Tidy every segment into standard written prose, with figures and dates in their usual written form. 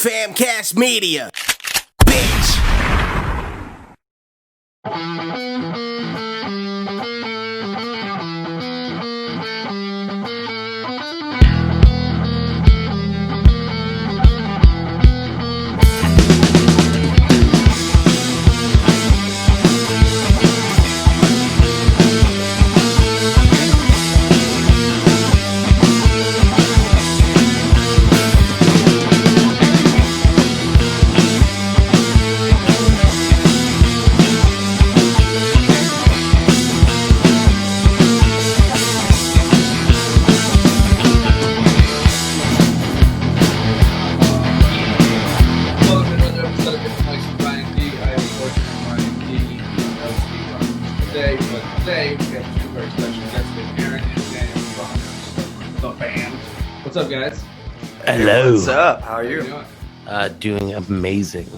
FamCast Media, bitch. What's up, guys? Hello. What's up? How are you? Doing amazing.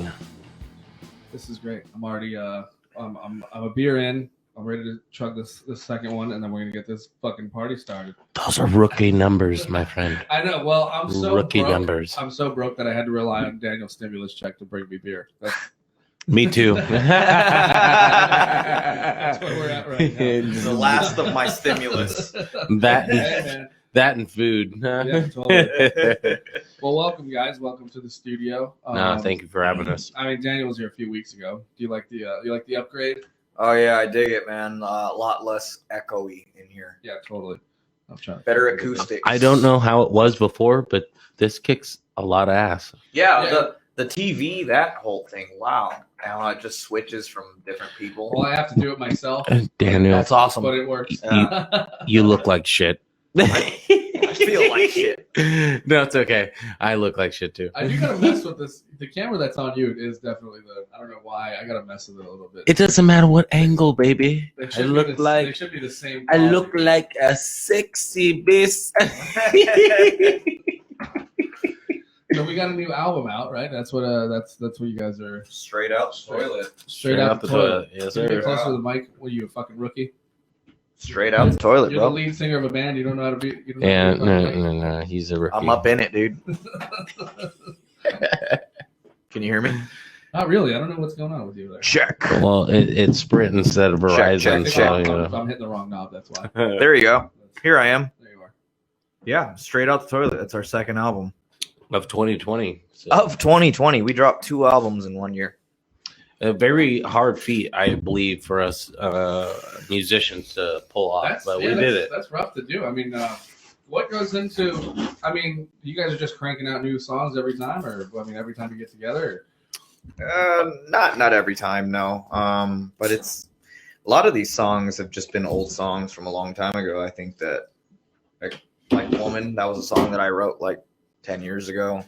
This is great. I'm already I'm a beer in. I'm ready to chug this second one, and then we're gonna get this fucking party started. Those are rookie numbers, my friend. I know. Well, I'm so Rookie broke. numbers. I'm so broke that I had to rely on Daniel's stimulus check to bring me beer. Me too. That's where we're at right now. The last of my stimulus. That and food. Yeah, totally. Well, welcome, guys. Welcome to the studio. No, thank you for having us. I mean, Daniel was here a few weeks ago. Do you like the upgrade? Oh yeah, I dig it, man. A lot less echoey in here. Yeah, totally. I'm trying. Better acoustics. I don't know how it was before, but this kicks a lot of ass. Yeah, the TV, that whole thing. Wow. How it just switches from different people. Well, I have to do it myself, Daniel, That's awesome. but it works. you look like shit. I feel like shit. No, it's okay. I look like shit too. I do gotta mess with this. The camera that's on you is definitely I don't know why. I gotta mess with it a little bit. It doesn't matter what angle, baby. They I should look be they like should be the same. I quality. look like a sexy bitch. So we got a new album out, right? That's what you guys are. Straight out toilet. Straight out the toilet. Yes, Can you get sir. closer to the mic? What are you, a fucking rookie? Straight out the toilet, You're the bro. lead singer of a band. You don't know how to be. You don't know Yeah, how to be a fucking no. He's a rookie. I'm up in it, dude. Can you hear me? Not really. I don't know what's going on with you there. Check. Well, it's Sprint instead of Verizon, check. so I'm hitting the wrong knob. That's why. There you go. Here I am. There you are. Yeah, Straight Out the Toilet. That's our second album. of 2020. So. Of 2020. We dropped 2 albums in 1 year. A very hard feat, I believe, for us musicians to pull off, but we did it. That's rough to do. I mean, what goes into? I mean, you guys are just cranking out new songs every time, or I mean, every time you get together. Not every time, no. But it's a lot of these songs have just been old songs from a long time ago. I think that like Woman, that was a song that I wrote like 10 years ago.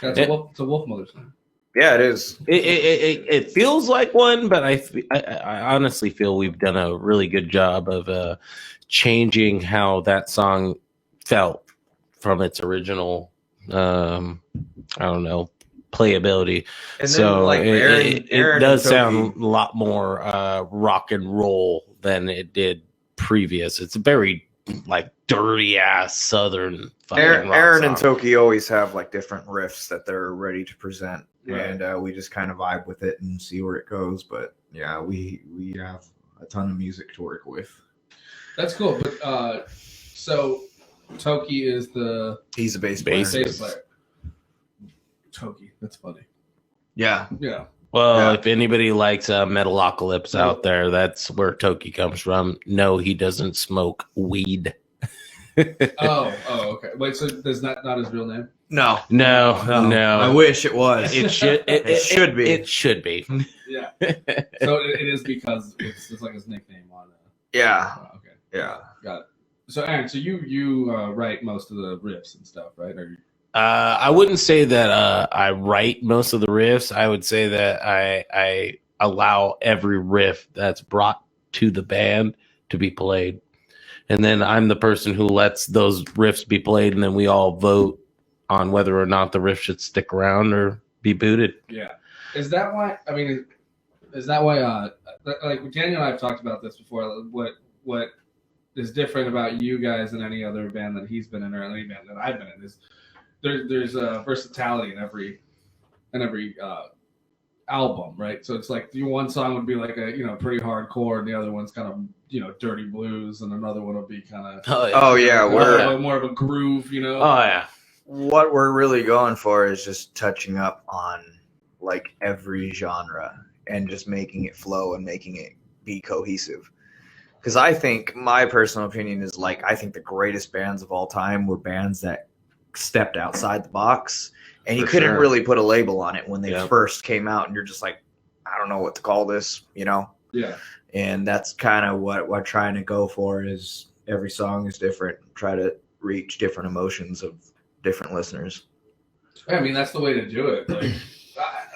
That's a Wolf Mother song. Yeah, it is. It feels like one, but I honestly feel we've done a really good job of changing how that song felt from its original, I don't know, playability. And So then, like, it Aaron does and sound Toby- a lot more rock and roll than it did previous. It's a very like dirty ass southern fucking rock Aaron and song. Toki always have like different riffs that they're ready to present, Right. and we just kind of vibe with it and see where it goes. But yeah, we have a ton of music to work with. That's cool. But so Toki is the He's a bass player. bass player. Toki, that's funny. Yeah. Yeah. Well, Yeah. if anybody likes Metalocalypse out there, that's where Toki comes from. No, he doesn't smoke weed. Oh, okay. Wait, so there's not his real name? No. No. I wish it was. It should. It should be. It should be. Yeah. So it is because it's like his nickname on it. Yeah. Oh, okay. Yeah. Got it. So Aaron, so you write most of the riffs and stuff, right? Or I wouldn't say that I write most of the riffs. I would say that I allow every riff that's brought to the band to be played. And then I'm the person who lets those riffs be played, and then we all vote on whether or not the riff should stick around or be booted. yeah. Is that why? I mean, is that why? Like Daniel and I have talked about this before. What is different about you guys than any other band that he's been in or any band that I've been in is there's versatility in every album, right? So it's like one song would be like a pretty hardcore, and the other one's kind of dirty blues, and another one would be kind of Oh yeah, we're more of a groove, Oh yeah. what we're really going for is just touching up on like every genre and just making it flow and making it be cohesive. Because I think my personal opinion is like I think the greatest bands of all time were bands that stepped outside the box, and you couldn't really put a label on it when they first came out, and you're just like, I don't know what to call this, Yeah. And that's kind of what we're trying to go for. Is every song is different, try to reach different emotions of different listeners. I mean, that's the way to do it. Like,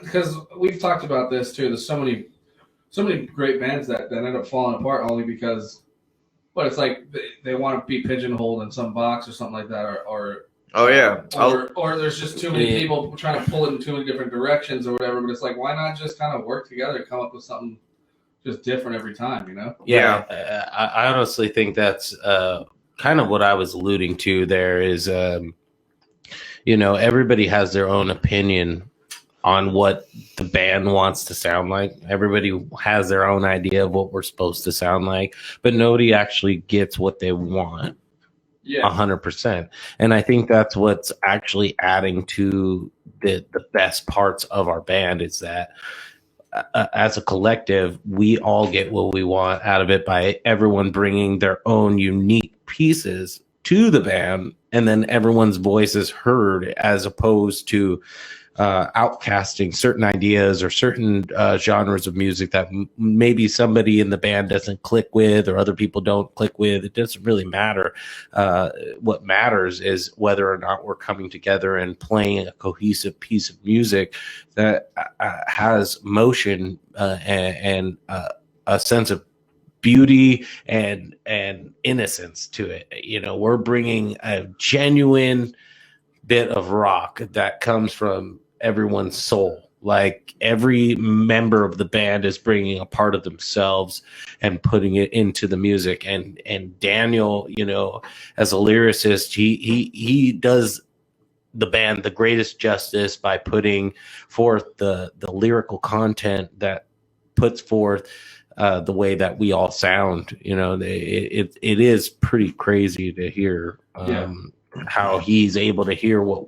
because we've talked about this too. There's so many great bands that end up falling apart only because, but it's like they want to be pigeonholed in some box or something like that, or there's just too many people trying to pull it in too many different directions or whatever. But it's like, why not just kind of work together and come up with something just different every time, Yeah. I honestly think that's kind of what I was alluding to there is, everybody has their own opinion on what the band wants to sound like. Everybody has their own idea of what we're supposed to sound like, but nobody actually gets what they want. 100%. And I think that's what's actually adding to the best parts of our band is that as a collective, we all get what we want out of it by everyone bringing their own unique pieces to the band, and then everyone's voice is heard as opposed to outcasting certain ideas or certain genres of music that maybe somebody in the band doesn't click with or other people don't click with. It doesn't really matter. What matters is whether or not we're coming together and playing a cohesive piece of music that has motion and a sense of beauty and innocence to it. We're bringing a genuine bit of rock that comes from everyone's soul. Like every member of the band is bringing a part of themselves and putting it into the music. And Daniel, as a lyricist, he does the band the greatest justice by putting forth the lyrical content that puts forth the way that we all sound. It is pretty crazy to hear how he's able to hear what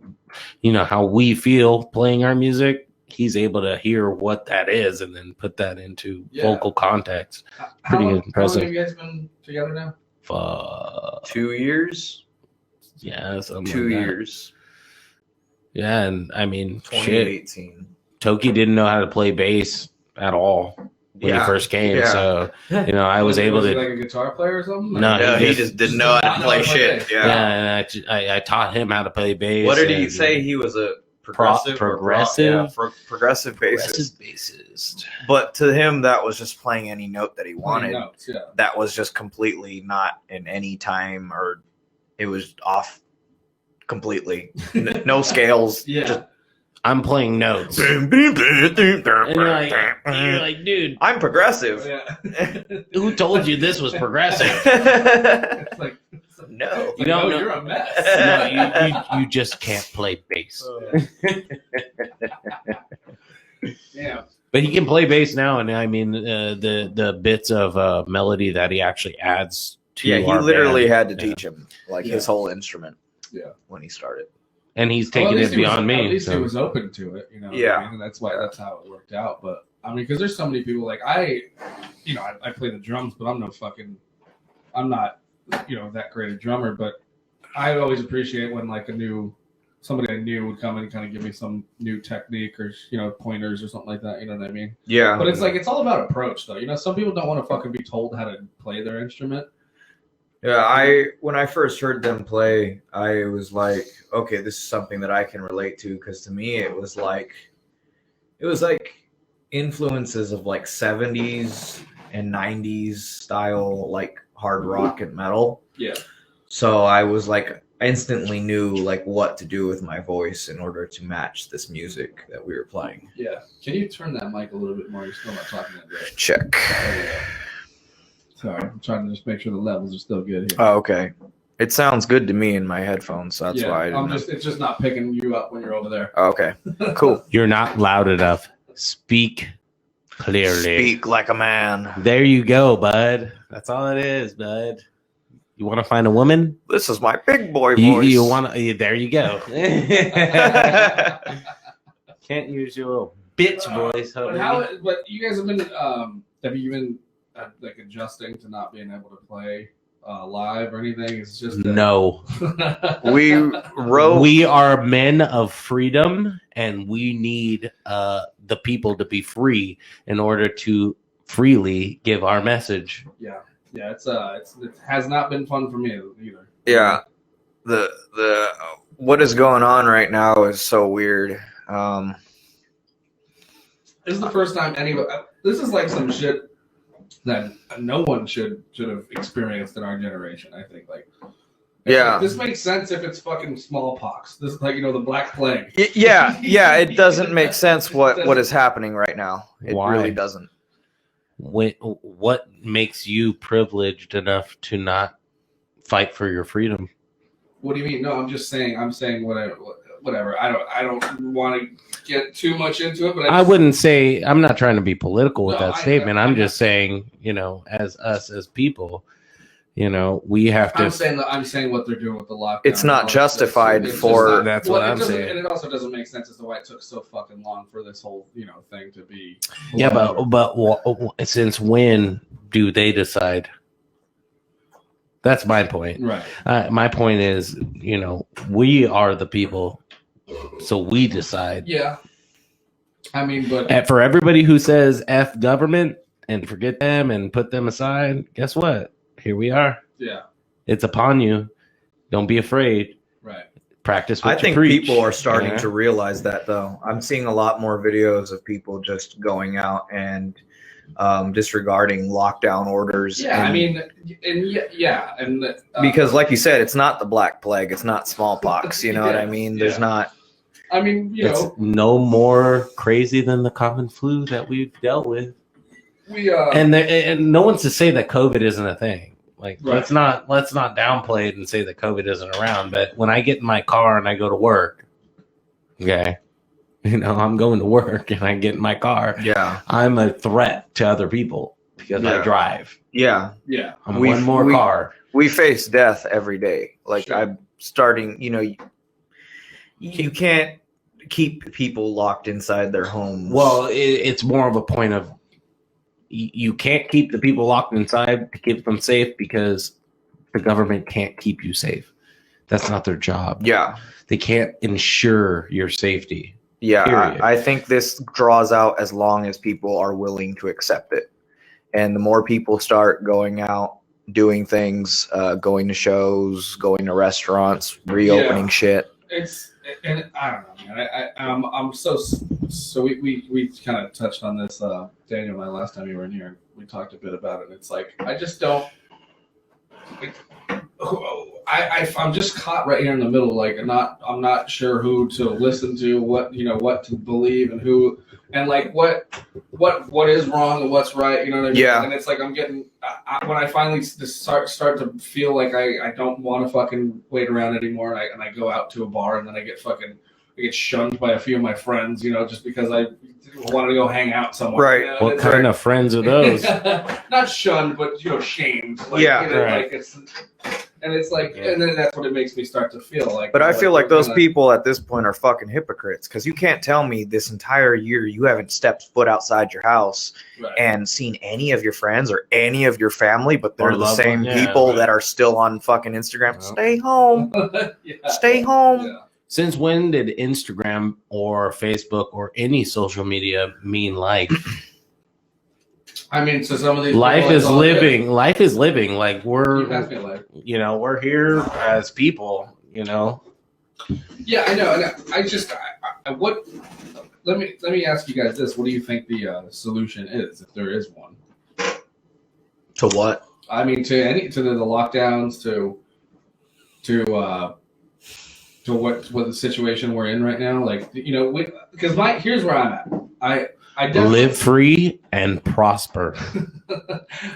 how we feel playing our music. He's able to hear what that is and then put that into vocal context. Pretty impressive. How long have you guys been together now? 2 years. Yeah, 2 years. Yeah, and I mean, 2018. Toki didn't know how to play bass at all when he first came. So, I was able to. Was he like a guitar player or something? No, he just didn't know how to play shit. Yeah, and I taught him how to play bass. What did he say? He was a progressive bassist. But to him, that was just playing any note that he wanted. That was just completely not in any time, or it was off completely. No scales. Yeah. I'm playing notes. And you're like, dude, I'm progressive. Yeah. Who told you this was progressive? It's like, no. You don't know. You're a mess. No, you just can't play bass. Yeah. But he can play bass now, and I mean the bits of melody that he actually adds to. Yeah, he literally had to teach him his whole instrument. Yeah. When he started. And he's taking it beyond me. At least he was open to it, Yeah. I mean? That's how it worked out. But I mean, because there's so many people like I play the drums, but I'm not that great a drummer. But I always appreciate when like somebody I knew would come in and kind of give me some new technique or pointers or something like that. You know what I mean? Yeah. But it's like it's all about approach, though. Some people don't want to fucking be told how to play their instrument. Yeah, when I first heard them play, I was like, okay, this is something that I can relate to, because to me it was like influences of like 70s and 90s style like hard rock and metal. Yeah. So I was like instantly knew like what to do with my voice in order to match this music that we were playing. Yeah. Can you turn that mic a little bit more? You're still not talking that good. Check. Sorry, I'm trying to just make sure the levels are still good here. Oh, okay. It sounds good to me in my headphones, so that's why I didn't know. It's just not picking you up when you're over there. Okay, cool. You're not loud enough. Speak clearly. Speak like a man. There you go, bud. That's all it is, bud. You want to find a woman? This is my big boy voice. You want to? There you go. Can't use your little bitch voice. But you guys have you been like adjusting to not being able to play live or anything? It's just no. We are men of freedom, and we need the people to be free in order to freely give our message. Yeah, it has not been fun for me either. Yeah, the what is going on right now is so weird. This is the first time this is like some shit that no one should have experienced in our generation. I think this makes sense if it's fucking smallpox. This is the Black Plague. Yeah, it doesn't make sense what is happening right now. It really doesn't. What makes you privileged enough to not fight for your freedom? What do you mean? No, I'm just saying. I'm saying whatever. I don't want to get too much into it, but I wouldn't say. I'm not trying to be political with that statement. I'm just saying, as us as people, we have to. I'm saying what they're doing with the lockdown. It's not justified for. That's what I'm saying. And it also doesn't make sense as to why it took so fucking long for this whole thing to be. Yeah, but since when do they decide? That's my point. Right. My point is, we are the people, so we decide. Yeah. I mean, but for everybody who says F government and forget them and put them aside, guess what? Here we are. Yeah. It's upon you. Don't be afraid. Right. Practice what I you think preach. people are starting to realize that, though. I'm seeing a lot more videos of people just going out and disregarding lockdown orders. Yeah, because, like you said, it's not the Black Plague, it's not smallpox. You know what I mean? There's not. I mean, it's no more crazy than the common flu that we've dealt with. And no one's to say that COVID isn't a thing. Like, let's not downplay it and say that COVID isn't around. But when I get in my car and I go to work, okay. I'm going to work and I get in my car. Yeah. I'm a threat to other people because I drive. Yeah. Yeah. I'm one more car. We face death every day. Like, I'm starting, you can't keep people locked inside their homes. Well, it's more of a point of you can't keep the people locked inside to keep them safe because the government can't keep you safe. That's not their job. Yeah. They can't ensure your safety. Yeah, I think this draws out as long as people are willing to accept it. And the more people start going out, doing things, going to shows, going to restaurants, reopening shit. And I don't know, man. I'm so we kind of touched on this, Daniel and I, last time you were in here. We talked a bit about it. And it's like, I just don't. I'm just caught right here in the middle. Like, I'm not sure who to listen to, what to believe, and who, and like what is wrong and what's right. You know what I mean? Yeah. And it's like I'm getting when I finally start to feel like I don't want to fucking wait around anymore, and I go out to a bar and then I get shunned by a few of my friends, just because I wanted to go hang out somewhere. Right. What kind of friends are those? Not shunned, but shamed. Like, right. Like and it's like, and then that's what it makes me start to feel like. But I feel like those people at this point are fucking hypocrites, because you can't tell me this entire year you haven't stepped foot outside your house and seen any of your friends or any of your family, but they're the same people that are still on fucking Instagram. Well, stay home. Stay home. Yeah. Since when did Instagram or Facebook or any social media mean life? I mean, so some of these life is living. Life is living. Like we're here as people. Yeah, I know. And Let me ask you guys this: what do you think the solution is, if there is one? To what? I mean, to the lockdowns, to what the situation we're in right now. Like, because here's where I'm at. I definitely, Live free and prosper.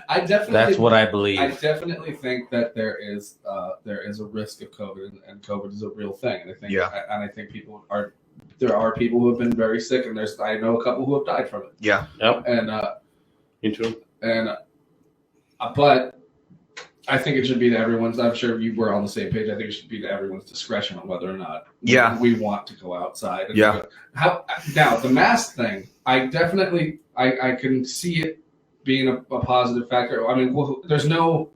I definitely. That's what I believe. I definitely think that there is a risk of COVID, and COVID is a real thing. And I think, and I think there are people who have been very sick, and I know a couple who have died from it. Yeah. Yep. And Intern. But I think it should be to everyone's. I'm sure you were on the same page. I think it should be to everyone's discretion on whether or not we want to go outside. And now the mask thing, I definitely I can see it being a positive factor. I mean, there's no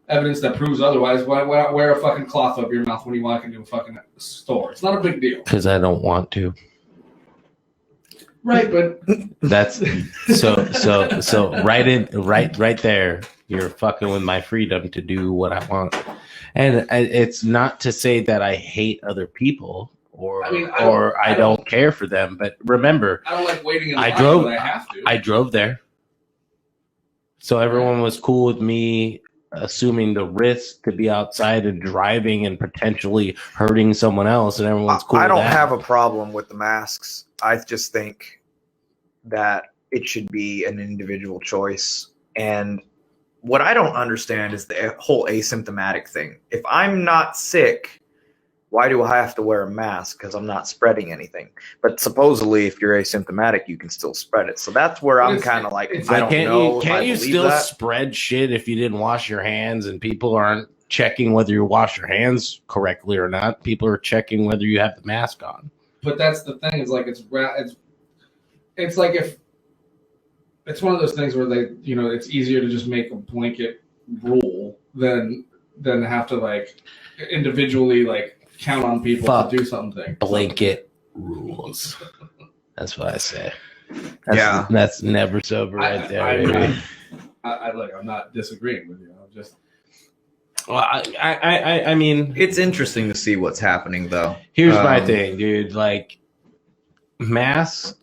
evidence that proves otherwise. Why not wear a fucking cloth over your mouth when you walk into a fucking store? It's not a big deal. Because I don't want to. Right, but that's so right there. You're fucking with my freedom to do what I want, and it's not to say that I hate other people or I don't care for them. But remember, I don't like waiting in line when I have to. I drove there, so everyone was cool with me assuming the risk to be outside and driving and potentially hurting someone else, and everyone's cool. I don't with that. have a problem with the masks. I just think that it should be an individual choice. And what I don't understand is the whole asymptomatic thing. If I'm not sick, why do I have to wear a mask? Because I'm not spreading anything. But supposedly, if you're asymptomatic, you can still spread it. So that's where I'm kind of like, I don't know. Can't you still spread shit if you didn't wash your hands and people aren't checking whether you wash your hands correctly or not? People are checking whether you have the mask on. But that's the thing. It's like it's like if it's one of those things where they, it's easier to just make a blanket rule than have to like individually like count on people to do something. Blanket rules. That's what I say. That's never sober right there. I'm not disagreeing with you. I'm just. Well, I mean, it's interesting to see what's happening though. Here's my thing, dude. Like, masks.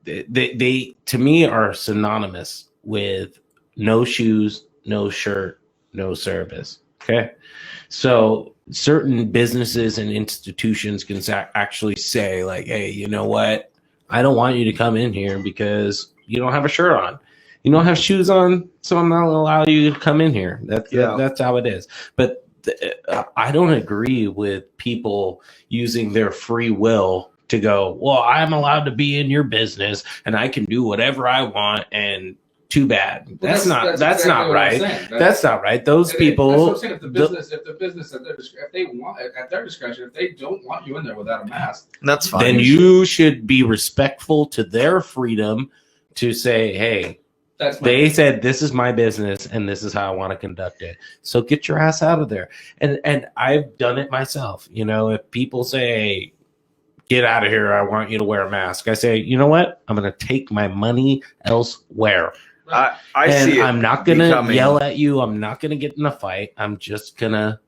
They to me are synonymous with no shoes, no shirt, no service. Okay, so certain businesses and institutions can actually say like, hey, you know what? I don't want you to come in here because you don't have a shirt on, you don't have shoes on, so I'm not going to allow you to come in here. That's how it is. But I don't agree with people using their free will to go, well, I'm allowed to be in your business and I can do whatever I want, and too bad. Well, that's not right. That's not right. Those people. That's what I'm saying. If the business if they want at their discretion, if they don't want you in there without a mask, that's fine. Then you should be respectful to their freedom to say, hey, they said this is my business and this is how I want to conduct it. So get your ass out of there. And I've done it myself. If people say, get out of here, I want you to wear a mask, I say, you know what? I'm going to take my money elsewhere. I'm not going to yell at you. I'm not going to get in a fight. I'm just going to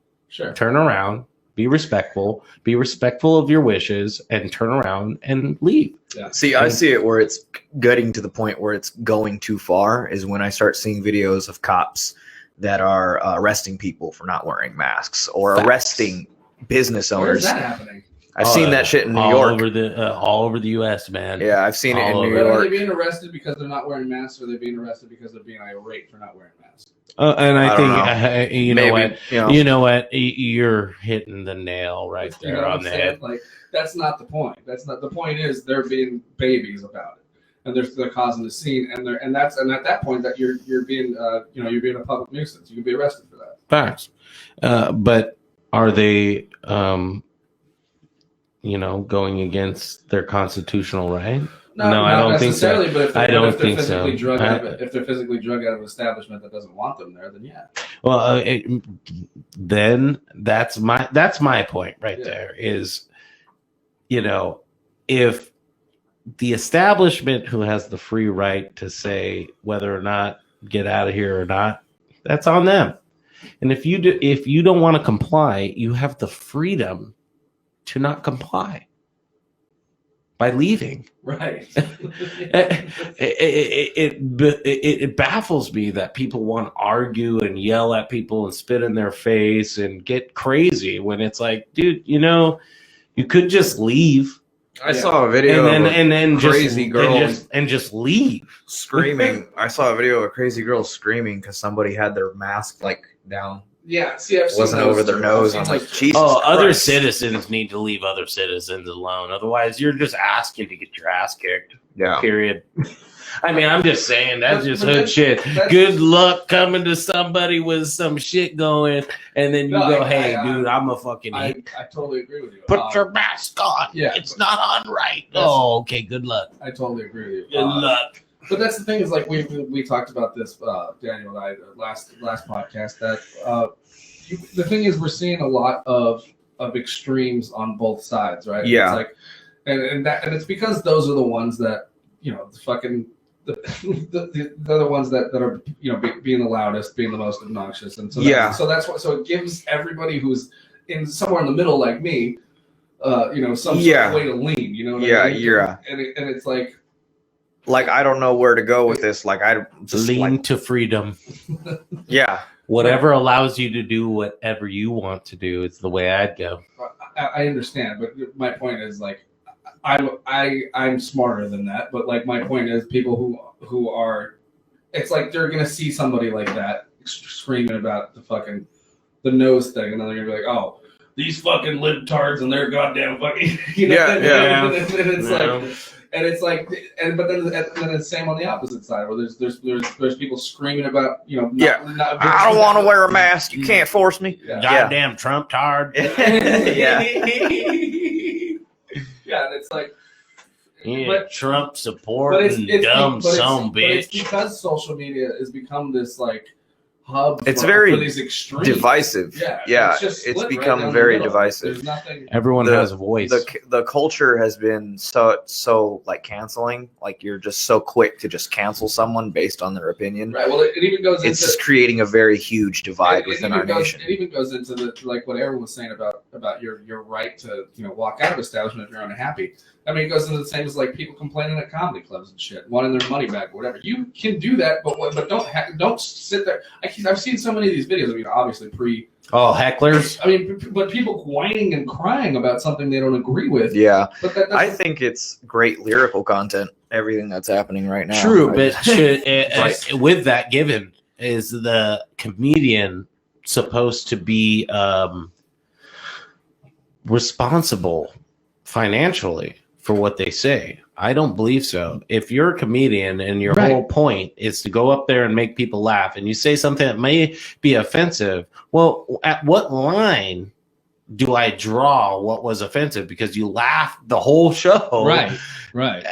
turn around, be respectful of your wishes, and turn around and leave. Yeah. See, I see it where it's getting to the point where it's going too far is when I start seeing videos of cops that are arresting people for not wearing masks or arresting business owners. Where's that happening? I've seen that shit in New York. All over the U.S., man. Yeah, I've seen it in New York. Are they being arrested because they're not wearing masks, or are they being arrested because they're being irate for not wearing masks? And I think you know what, you're hitting the nail right there on the head. Like, that's not the point. That's not the point. Is they're being babies about it, and they're causing the scene, and at that point that you're being you're being a public nuisance. You can be arrested for that. Facts, but are they? Going against their constitutional right? No, I don't think so. But I don't think so. If they're physically drugged out of an establishment that doesn't want them there, then yeah. Well, then that's my point right there. Is if the establishment who has the free right to say whether or not get out of here or not, that's on them. And if you don't want to comply, you have the freedom to not comply by leaving. Right. It baffles me that people want to argue and yell at people and spit in their face and get crazy when it's like, dude, you could just leave. I saw a video of a crazy girl just leave screaming. I saw a video of a crazy girl screaming because somebody had their mask like down. Yeah, see, I've seen wasn't over their nose. I'm like, Jesus. Oh, Christ. other citizens need to leave other citizens alone. Otherwise, you're just asking to get your ass kicked. Yeah. Period. I mean, I'm just saying that's just hood shit. Good luck coming to somebody with some shit going, and then you go, "Hey, dude, I'm a fucking." I totally agree with you. Put your mask on. Yeah, it's not on right. Oh, okay. Good luck. I totally agree with you. Good luck. But that's the thing is like we talked about this, Daniel and I, last podcast. That the thing is we're seeing a lot of extremes on both sides, right? Yeah. It's like, and it's because those are the ones that the fucking. The other ones that are being the loudest, being the most obnoxious, and so that's what. So it gives everybody who's somewhere in the middle like me, some sort of way to lean. You know what I mean? Yeah. And it's like I don't know where to go with this. Like I just lean to freedom. Yeah. Whatever allows you to do whatever you want to do is the way I'd go. I understand, but my point is like. I'm smarter than that, but like my point is people who are, it's like they're gonna see somebody like that screaming about the nose thing, and then they're gonna be like, oh, these fucking libtards and their goddamn fucking and it's like but then it's same on the opposite side where there's people screaming about I don't want to wear a mask, you can't force me. Goddamn Trump tard. Yeah, and it's like, Trump supporting dumb son bitch. It's because social media has become this like hub. It's very for these extremes. divisive. Yeah, it's become very divisive. Everyone has a voice. The culture has been so like canceling. Like you're just so quick to just cancel someone based on their opinion. Right. Well, it even goes. It's just creating a very huge divide within our nation. It even goes into like what Aaron was saying about your right to walk out of establishment if you're unhappy. I mean, it goes into the same as like people complaining at comedy clubs and shit, wanting their money back or whatever. You can do that, but don't sit there. I've seen so many of these videos. I mean, obviously hecklers. I mean, but people whining and crying about something they don't agree with. Yeah, but I think it's great lyrical content. Everything that's happening right now. True, but with that given, is the comedian supposed to be responsible financially for what they say? I don't believe so. If you're a comedian and your whole point is to go up there and make people laugh and you say something that may be offensive, well, at what line do I draw what was offensive? Because you laughed the whole show. Right. Where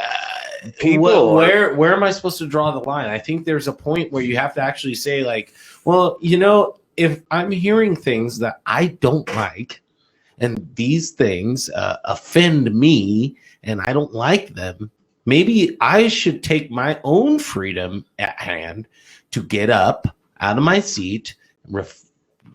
am I supposed to draw the line? I think there's a point where you have to actually say like, well, if I'm hearing things that I don't like and these things offend me and I don't like them, maybe I should take my own freedom at hand to get up out of my seat and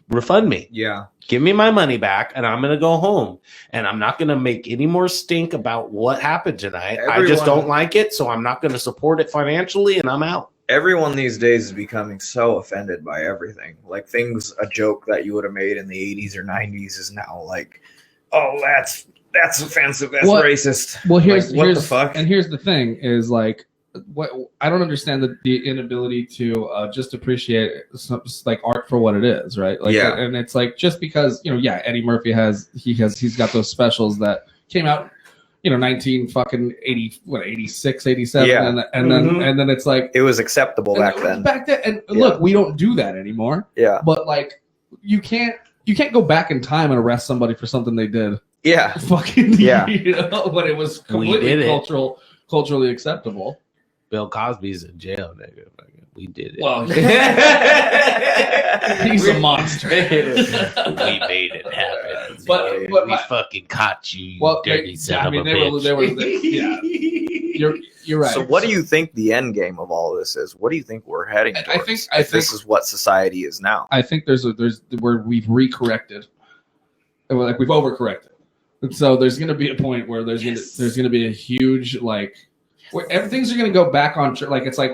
refund me. Yeah. Give me my money back and I'm going to go home. And I'm not going to make any more stink about what happened tonight. I just don't like it, so I'm not going to support it financially and I'm out. Everyone these days is becoming so offended by everything. Like a joke that you would have made in the 80s or 90s is now like, oh, that's offensive. That's racist. Well, here's what the fuck? And here's the thing: is like, what I don't understand the inability to just appreciate like art for what it is, right? Like, and it's like just because Eddie Murphy he's got those specials that came out 86, 87, and then it's like it was acceptable back then. And look, we don't do that anymore. Yeah, but like you can't go back in time and arrest somebody for something they did. Yeah. Fucking when it was completely culturally acceptable. Bill Cosby's in jail, nigga. We did it. Well, he's a monster. We made it happen. But we fucking caught you, dirty son of a bitch. You're right. So what do you think the end game of all of this is? What do you think we're heading towards? I think this is what society is now. I think there's where we've recorrected. Like we've overcorrected. And so there's going to be a point where there's going to be a huge like where everything's going to go back on like it's like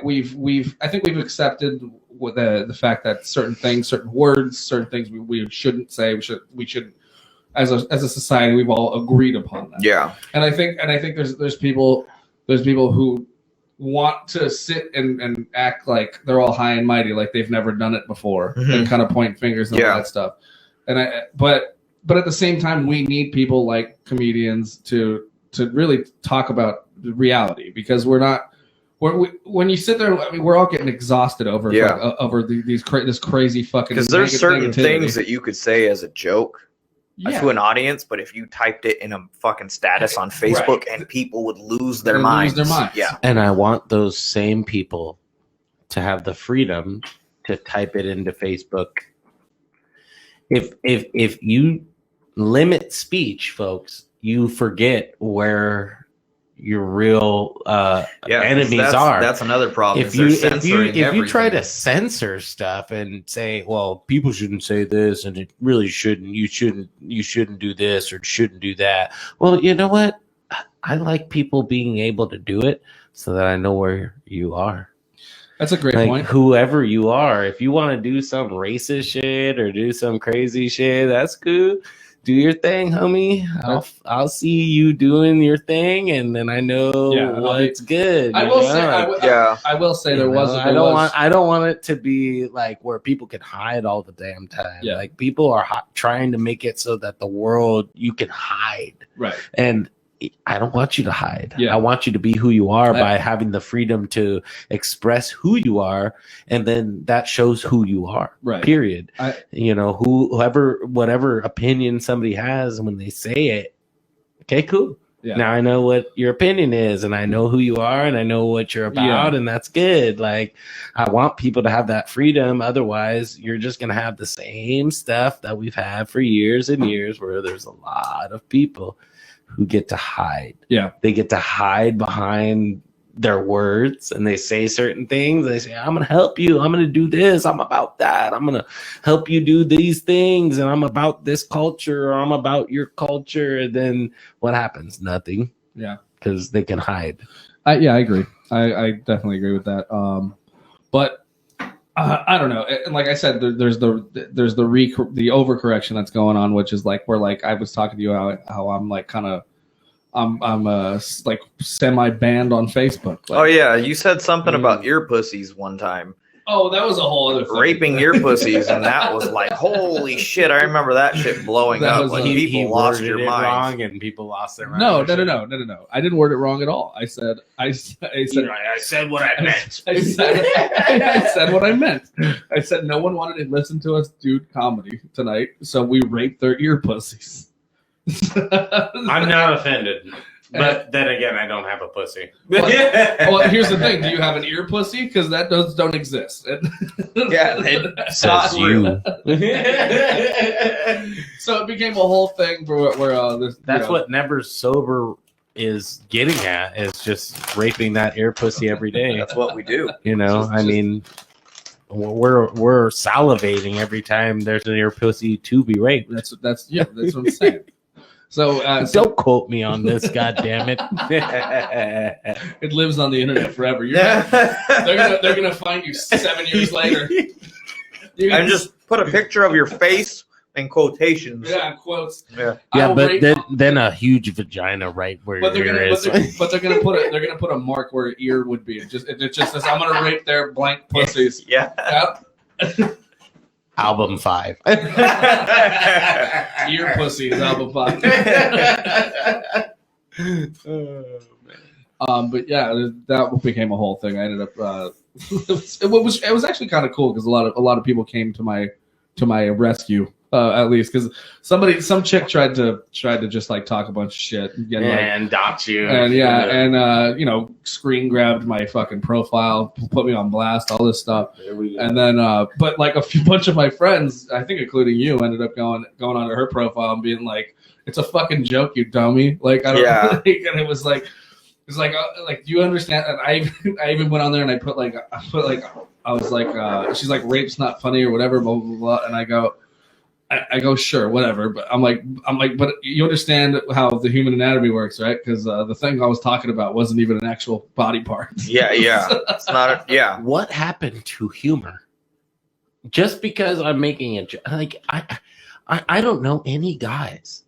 I think we've accepted with the fact that certain things, certain words, certain things we shouldn't say, we shouldn't as a society, we've all agreed upon that. Yeah. And I think there's people who want to sit and act like they're all high and mighty, like they've never done it before, and kind of point fingers and all that stuff. And but at the same time, we need people like comedians to really talk about reality, because when you sit there, I mean, we're all getting exhausted over this crazy fucking. Because there's certain negativity. things that you could say as a joke to an audience, but if you typed it in a fucking status on Facebook, and people would lose their minds. Yeah. And I want those same people to have the freedom to type it into Facebook. If you limit speech, folks, you forget where your real enemies are. That's another problem. If you try to censor stuff and say, well, people shouldn't say this, and it really shouldn't. You shouldn't do this or shouldn't do that. Well, you know what? I like people being able to do it so that I know where you are. That's a great point. Whoever you are, if you want to do some racist shit or do some crazy shit, that's cool. Do your thing, homie. I'll see you doing your thing, and then I know what's good. I will say there was. I don't want it to be like where people can hide all the damn time. Yeah. Like people are trying to make it so that the world you can hide. Right. And I don't want you to hide. Yeah. I want you to be who you are by having the freedom to express who you are, and then that shows who you are. Right. Period. Whatever opinion somebody has when they say it, okay, cool. Yeah. Now I know what your opinion is, and I know who you are, and I know what you're about, and that's good. Like, I want people to have that freedom. Otherwise, you're just gonna have the same stuff that we've had for years and years, where there's a lot of people who get to hide. Yeah. They get to hide behind their words, and they say certain things. They say, I'm going to help you. I'm going to do this. I'm about that. I'm going to help you do these things. And I'm about this culture, or I'm about your culture. And then what happens? Nothing. Yeah. Because they can hide. I agree. I definitely agree with that. But I don't know. Like I said, there's the overcorrection that's going on, which is like where, like, I was talking to you how I'm like kind of I'm like semi banned on Facebook. Like, oh yeah, you said something about ear pussies one time. Oh, that was a whole other thing. Raping ear pussies, and that was like, holy shit! I remember that shit blowing up when people lost their minds. Wrong, and people lost their minds. No. I didn't word it wrong at all. I said I said what I meant. I said what I meant. I said no one wanted to listen to us do comedy tonight, so we raped their ear pussies. I'm not offended. But then again, I don't have a pussy. Well, here's the thing: do you have an ear pussy? Because that don't exist. Yeah, it says you. So it became a whole thing where that's what Never Sober is getting at, is just raping that ear pussy every day. That's what we do. You know, I mean, we're salivating every time there's an ear pussy to be raped. That's what I'm saying. So don't quote me on this, goddammit. It lives on the internet forever. They're gonna find you 7 years later. And just put a picture of your face in quotations. Yeah, quotes. Yeah, but then a huge vagina right where your ear is. But they're gonna put a mark where ear would be. It just says, I'm gonna rape their blank pussies. Yeah. Yep. Album 5. Ear pussies, album 5. But yeah, that became a whole thing. I ended up. It was actually kind of cool because a lot of people came to my rescue. At least because some chick tried to just like talk a bunch of shit and dox you and screen grabbed my fucking profile, put me on blast, all this stuff, and then but like a bunch of my friends, I think including you, ended up going onto her profile and being like, it's a fuking joke, you dummy, like I don't and it was like do you understand? And I even went on there and I was like she's like, rape's not funny or whatever, blah blah blah, and I go, sure, whatever. But I'm like, but you understand how the human anatomy works, right? Because the thing I was talking about wasn't even an actual body part. Yeah. It's not What happened to humor? Just because I'm making a joke, like I don't know any guys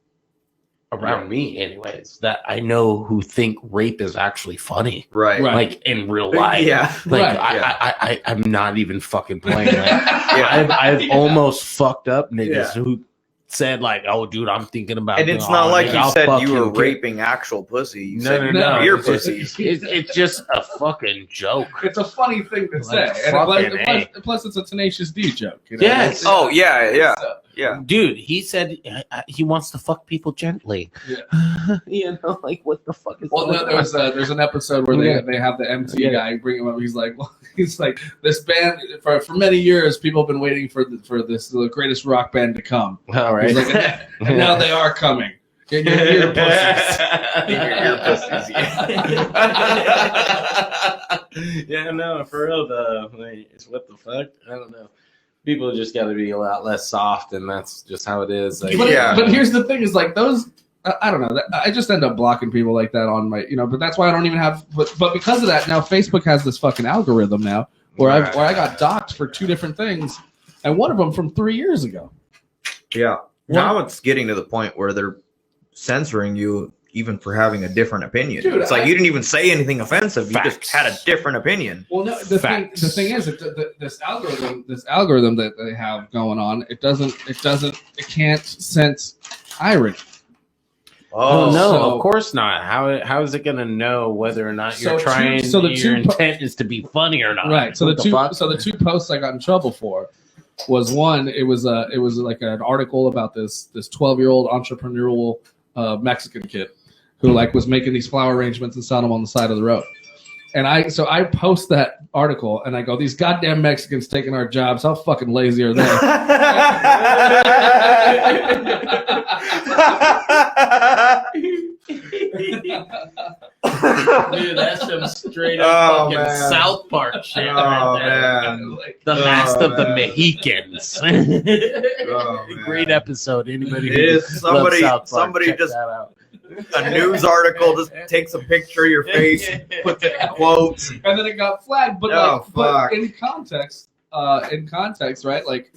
around me, anyways, that I know who think rape is actually funny. Right. Like in real life. Yeah. Like Right. I'm not even fucking playing. Like, I've almost fucked up niggas who said like, "Oh, dude, I'm thinking about." And it's not like you said you were fucking raping actual pussy. You said no. beer It's just- pussies. It's just a fucking joke. It's a funny thing to say, Like, and fucking plus it's a Tenacious D joke. You know? Yes. Oh yeah. Dude, he said he wants to fuck people gently. Yeah. Like what the fuck is? Well, going no, on? there's an episode where they have the MC guy bring him up. He's like, this band for many years people have been waiting for this the greatest rock band to come. All right. He's like, and now they are coming. Get your ear pussies. Get your ear pussies. Yeah, no, for real though. Like, what the fuck? I don't know. People just got to be a lot less soft, and that's just how it is. Like, But here's the thing: is like those. I don't know. I just end up blocking people like that on my, But that's why I don't even have. But because of that, now Facebook has this fucking algorithm now where I got doxxed for 2 different things, and one of them from 3 years ago. Yeah. Now it's getting to the point where they're censoring you even for having a different opinion. Dude, it's like you didn't even say anything offensive. You just Facts. had a different opinion. Well, no, the thing is that this algorithm that they have going on, it can't sense irony. Oh no, so- of course not. How is it going to know whether or not you're So trying? two- so the your two po- intent is to be funny or not. Right. So What the two posts I got in trouble for was one. It was like an article about this 12-year-old entrepreneurial Mexican kid who like was making these flower arrangements and selling them on the side of the road. And I post that article and I go, these goddamn Mexicans taking our jobs. How fucking lazy are they? Dude, that's some straight up fucking man. South Park shit. Oh, right there. man. The last of the man. Mexicans. Oh, man. Great episode. Anybody It who is. loves South Park, Somebody check just that out. a news article just takes a picture of your face, puts it in quotes. And then it got flagged. But Oh, but fuck. in context, right? Like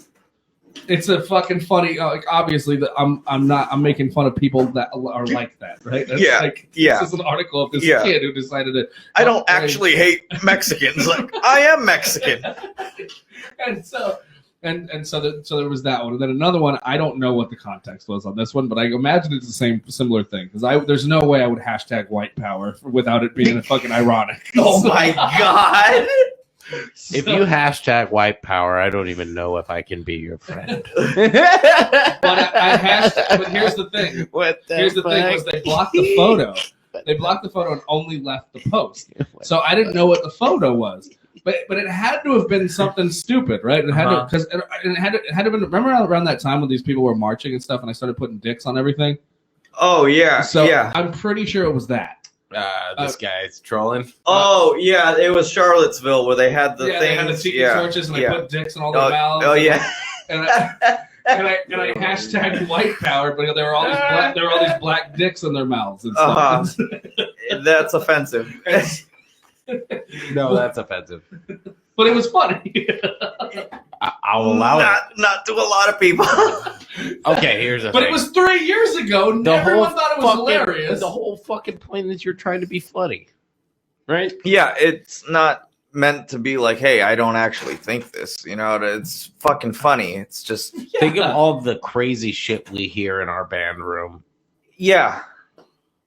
it's a fucking funny. Like obviously, I'm making fun of people that are like that, right? That's Yeah, like, yeah. This is an article of this Yeah. kid who decided to. I don't actually hate Mexicans. Like I am Mexican. And so. And so there was that one, and then another one. I don't know what the context was on this one, but I imagine it's the similar thing because there's no way I would hashtag white power without it being fucking ironic. Oh my god. If you hashtag white power, I don't even know if I can be your friend. But but here's the thing. Here's the thing was they blocked the photo. They blocked the photo and only left the post. So I didn't know what the photo was. But it had to have been something stupid, right? It had to because it had to have been. Remember around that time when these people were marching and stuff, and I started putting dicks on everything. Oh yeah. So yeah. I'm pretty sure it was that. This guy's trolling. Oh yeah, it was Charlottesville where they had the things. They had the tiki torches and I put dicks in all their mouths. Oh yeah. And I hashtagged white power, but there were all these black dicks in their mouths and stuff. That's offensive. No, that's offensive. But it was funny. I'll allow it. Not to a lot of people. Okay, here's the But thing. it was 3 years ago. Everyone thought it was hilarious. The whole fucking point is you're trying to be funny, right? Yeah, it's not meant to be like, hey, I don't actually think this. You know, it's fucking funny. It's just Think of all the crazy shit we hear in our band room. yeah.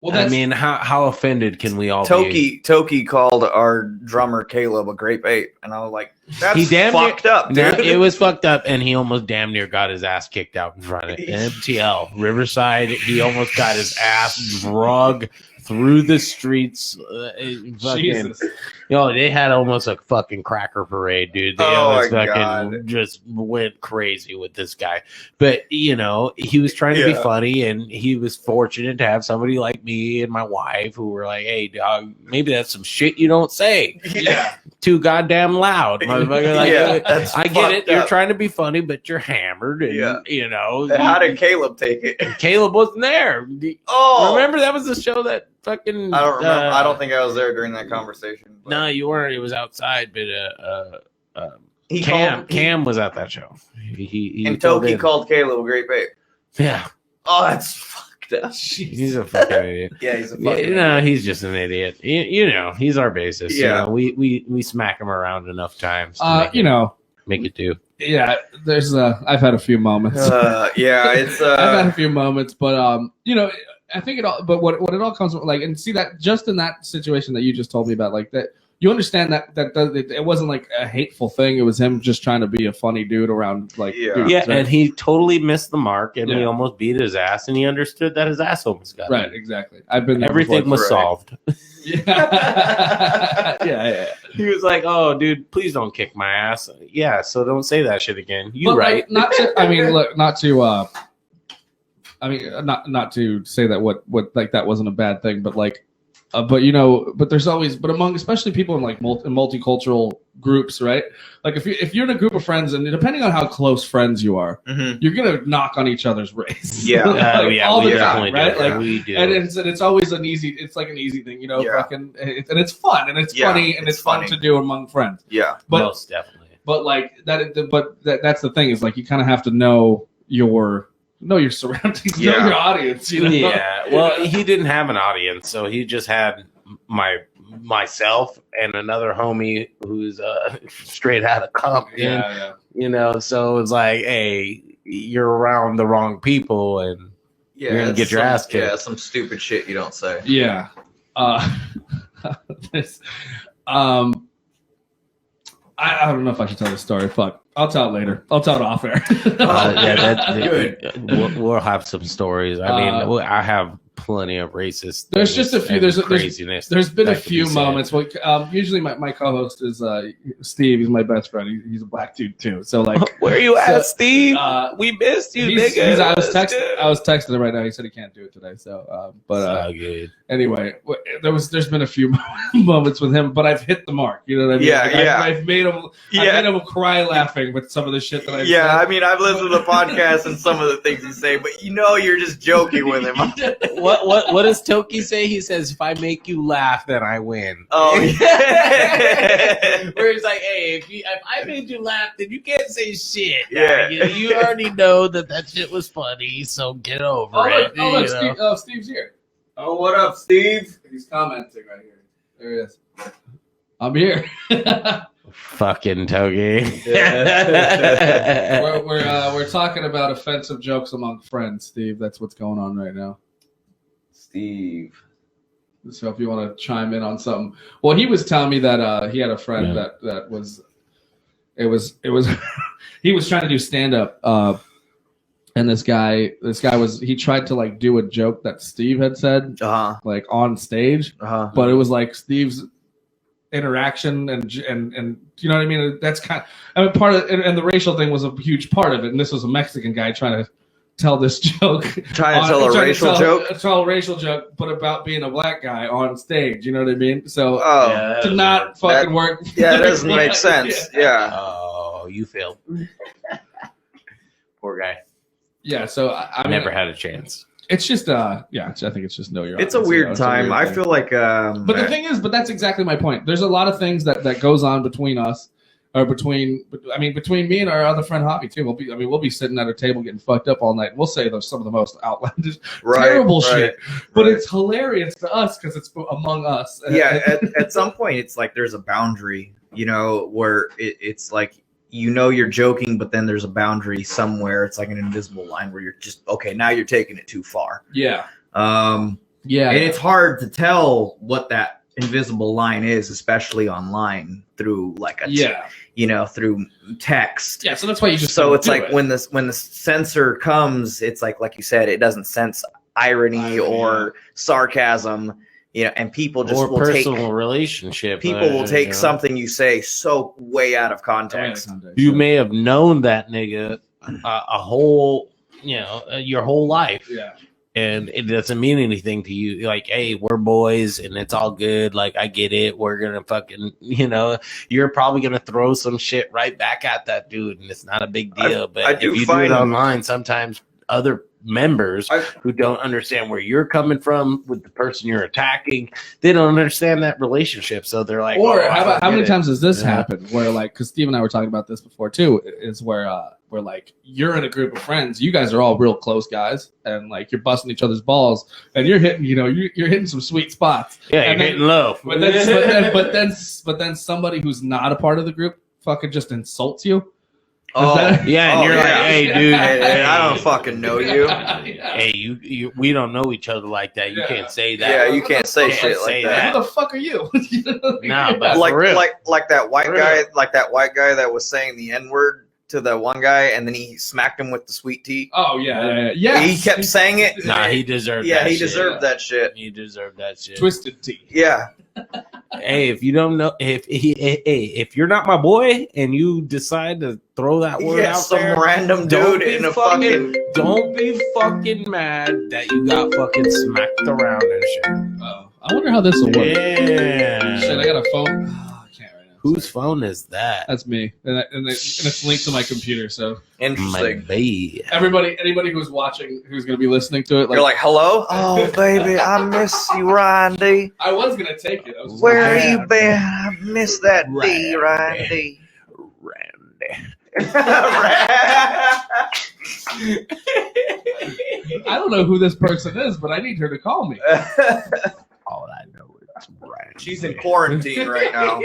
Well, I mean, how offended can we all be? Toki called our drummer Caleb a grape ape, and I was like, "That's He damn fucked up, dude." It was fucked up, and he almost damn near got his ass kicked out in front of MTL Riverside. He almost got his ass dragged through the streets. Jesus. They had almost a fucking cracker parade, dude. They almost fucking just went crazy with this guy. But he was trying to be funny, and he was fortunate to have somebody like me and my wife who were like, "Hey, dog, maybe that's some shit you don't say. Yeah. Too goddamn loud, motherfucker." Like, that's I get it. fucked You're up. trying to be funny, but you're hammered, and How did Caleb take it? Caleb wasn't there. Oh, Remember that was the show that fucking. I don't remember. I don't think I was there during that conversation. But No, you weren't. It was outside, but he Cam called, was at that show. He and filled Toki in. called Caleb a grape ape. Yeah. Oh, that's fucked up. He's a fucking idiot. Yeah, he's a fucking No, he's just an idiot. You know, he's our bassist. Yeah. You know, we smack him around enough times to make it do. Yeah, there's I've had a few moments. Yeah, it's I've had a few moments, but I think it all. But what it all comes from, like, and see that just in that situation that you just told me about, like that, you understand that it wasn't like a hateful thing. It was him just trying to be a funny dude around, like, dudes, yeah, right? and he totally missed the mark, and Yeah. we almost beat his ass, and he understood that his ass almost got Right, exactly. I've been there everything before. was solved. Yeah. yeah. He was like, "Oh, dude, please don't kick my ass." Yeah, so don't say that shit again. You But, right? like, not to. I mean, look, not to. Not to say that what like that wasn't a bad thing, but like, but there's always, but among especially people in like multicultural groups, right? Like if you're in a group of friends, and depending on how close friends you are, you're gonna knock on each other's race. Yeah. Like, all we the definitely time, right? do. Like, we do. and it's always it's like an easy thing, Yeah. fucking, and it's fun and it's funny and it's fun funny to do among friends. Yeah. But most definitely. but like that's the thing, is like you kind of have to know your surroundings, know your audience. Yeah. Well, he didn't have an audience, so he just had myself and another homie who's straight out of Compton. Yeah. You know, so it's like, hey, you're around the wrong people, and Yeah, you're gonna get your ass kicked. Yeah, some stupid shit you don't say. Yeah. This, I don't know if I should tell this story. Fuck. I'll tell it later. I'll tell it off air. We'll have some stories. I mean, I have plenty of racist. There's just a few. There's craziness. There's been a that could few be said. moments. Well, usually my co-host is Steve. He's my best friend. He's a black dude too. So like, where you at, Steve? uh, We missed you, he's- nigga. I was texting him right now. He said he can't do it today. So, So good. anyway, there's been a few moments with him, but I've hit the mark. You know what I mean? Yeah, Like, yeah. I've made him. Yeah. I made him cry laughing with some of the shit that I've Yeah, said. I mean, I've listened to the podcast and some of the things you say, but you're just joking with him. What does Toki say? He says, "If I make you laugh, then I win." Oh, yeah. Where he's like, "Hey, if I made you laugh, then you can't say shit. Yeah. You already know that shit was funny, so get over it." Look, you know? Steve's here. Oh, what up, Steve? He's commenting right here. There he is. I'm here. Fucking Togi. we're talking about offensive jokes among friends, Steve. That's what's going on right now. Steve. So if you want to chime in on something, well, he was telling me that he had a friend that was he was trying to do stand up, and this guy he tried to like do a joke that Steve had said like on stage, but it was like Steve's interaction and you know what I mean. That's part of and the racial thing was a huge part of it, and this was a Mexican guy trying to tell this joke. Trying to tell a racial joke? Tell a racial joke, but about being a black guy on stage. You know what I mean? So to not fucking work. Yeah, it doesn't make sense. Yeah. Oh, you failed. Poor guy. Yeah, so I mean, never had a chance. It's just I think it's just know your It's a audience, weird It's a time. weird I thing. feel like But the thing is, that's exactly my point. There's a lot of things that goes on between us, or between me and our other friend Hobby too. We'll be sitting at a table getting fucked up all night. We'll say some of the most outlandish, terrible shit, but it's hilarious to us because it's among us. Yeah, at some point, it's like there's a boundary, where it's like you're joking, but then there's a boundary somewhere. It's like an invisible line where you're just now you're taking it too far. Yeah. And it's hard to tell what that invisible line is, especially online through like through text. Yeah, so that's why you just so it's like when the censor comes, it's like you said, it doesn't sense irony or sarcasm, and people just or will personal relationship. People will take something you say so way out of context. You may have known that nigga a whole, your whole life. Yeah. And it doesn't mean anything to you. Like, hey, we're boys and it's all good. Like, I get it. We're going to fucking, you're probably going to throw some shit right back at that dude. And it's not a big deal. But if you do it online, sometimes other members who don't understand where you're coming from with the person you're attacking, they don't understand that relationship. So they're like, or how many times has this happened where, like, because Steve and I were talking about this before too, is where where like you're in a group of friends, you guys are all real close guys, and like you're busting each other's balls, and you're hitting, you're hitting some sweet spots. Yeah, and you're hitting low. But then somebody who's not a part of the group fucking just insults you. Yeah, and you're like, hey, dude, I don't fucking know you. Hey, you, we don't know each other like that. You can't say that. Yeah, you can't say shit like that. Who the fuck are you? Nah, but like for real. like that white guy that was saying the N-word to that one guy, and then he smacked him with the sweet tea. Oh yeah. He kept saying it. Nah, he deserved. Yeah, that he shit. deserved that shit. He deserved that shit. Twisted tea. Yeah. Hey, if you don't know, if you're not my boy, and you decide to throw that word out some there, random don't dude be in a fucking- fucking. don't be fucking mad that you got fucking smacked around and shit. Oh, I wonder how this will work. Yeah. Shit, I got a phone. Oh, I can't right now. Whose phone is that? That's me, and it's linked to my computer. So My Interesting. baby. anybody who's watching, who's going to be listening to it, You're like, hello? Oh, baby, I miss you, Randy. I was going to take it. I was Where just- you been? I miss that D, Randy. Randy. I don't know who this person is, but I need her to call me. All I know is Randy. She's in quarantine right now.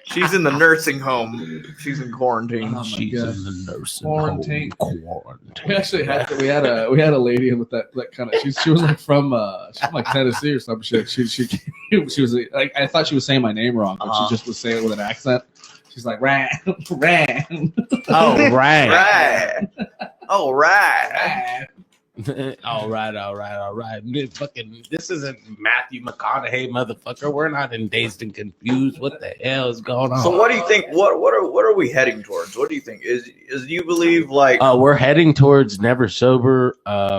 She's in the nursing home. She's in quarantine. Oh my She's God. in the nursing Quarantine. home. Quarantine. We actually had we had a lady with that kind of she was like from like Tennessee or some shit. She was like, I thought she was saying my name wrong, but she just was saying it with an accent. She's like ran. Oh, right. Right. All right. all right. This isn't Matthew McConaughey, motherfucker. We're not in Dazed and Confused. What the hell is going on? So what do you think? What are we heading towards? What do you think? Is you believe like We're heading towards Never Sober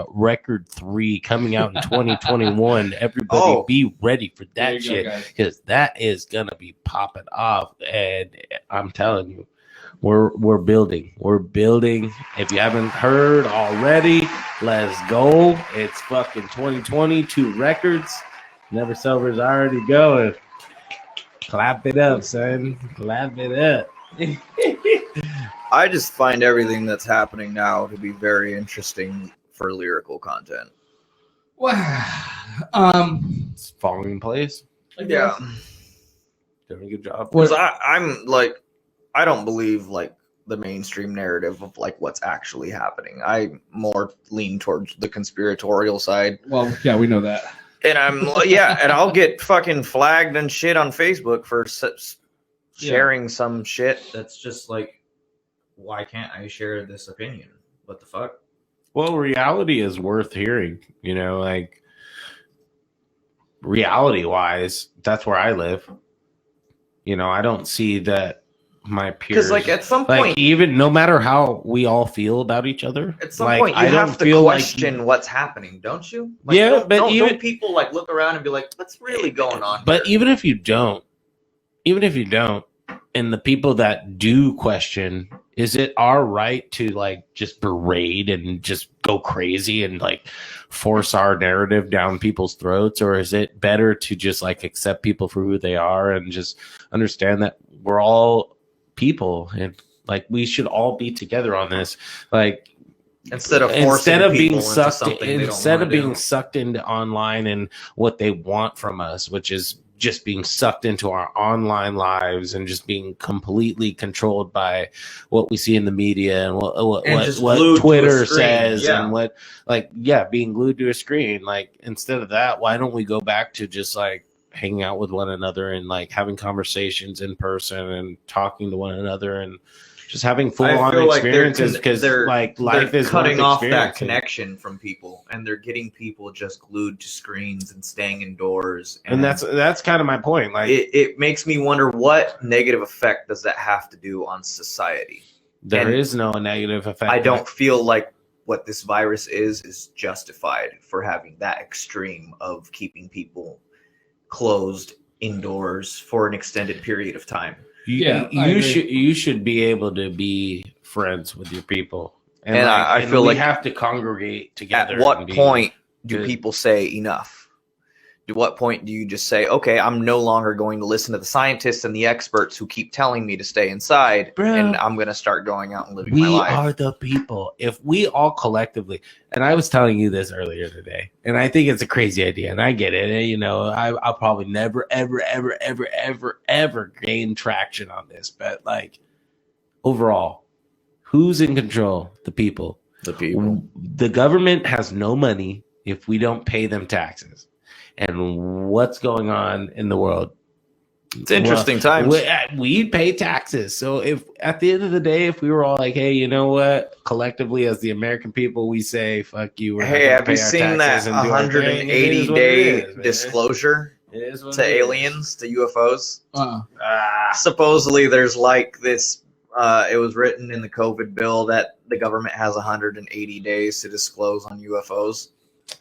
record 3 coming out in 2021. Everybody be ready for There that you go, shit, guys. because that is gonna be popping off. And I'm telling you, we're building. We're building. If you haven't heard already, let's go. It's fucking 2022 records. Never Sober's already going. Clap it up, son. Clap it up. I just find everything that's happening now to be very interesting for lyrical content. It's falling in place. Yeah. Doing a good job. Because I'm like, I don't believe like the mainstream narrative of like what's actually happening. I more lean towards the conspiratorial side. Well, yeah, we know that. And and I'll get fucking flagged and shit on Facebook for sharing some shit that's just like, why can't I share this opinion? What the fuck? Well, reality is worth hearing, like reality wise, that's where I live. I don't see that my peers, Because like at some point, even no matter how we all feel about each other, at some point you have to question what's happening, don't you? Like, don't people like look around and be like, what's really going on? But here? even if you don't, and the people that do question, is it our right to like just berate and just go crazy and like force our narrative down people's throats? Or is it better to just like accept people for who they are and just understand that we're all people and like we should all be together on this? Like, instead of being sucked into online and what they want from us, which is just being sucked into our online lives and just being completely controlled by what we see in the media and what Twitter says and being glued to a screen. Like, instead of that, why don't we go back to just like hanging out with one another and like having conversations in person and talking to one another and just having full-on experiences? Because like life is cutting off that connection from people, and they're getting people just glued to screens and staying indoors. And that's kind of my point. Like, it makes me wonder, what negative effect does that have to do on society? There is no negative effect. I don't feel like what this virus is justified for having that extreme of keeping people closed indoors for an extended period of time. You should be able to be friends with your people, and I feel like we have to congregate together. At what point do people say enough? at what point do you just say, okay, I'm no longer going to listen to the scientists and the experts who keep telling me to stay inside, Bro. and I'm going to start going out and living my We life? are the people. If we all collectively, and I was telling you this earlier today, and I think it's a crazy idea, and I get it. You know, I'll probably never, ever gain traction on this. But like overall, who's in control? The people. The people. The government has no money if we don't pay them taxes. And what's going on in the world? It's interesting times. We pay taxes. So if at the end of the day, if we were all like, hey, you know what? Collectively as the American people, we say, fuck you. Hey, have you seen that 180-day disclosure to aliens, to UFOs? Supposedly there's like this, it was written in the COVID bill that the government has 180 days to disclose on UFOs.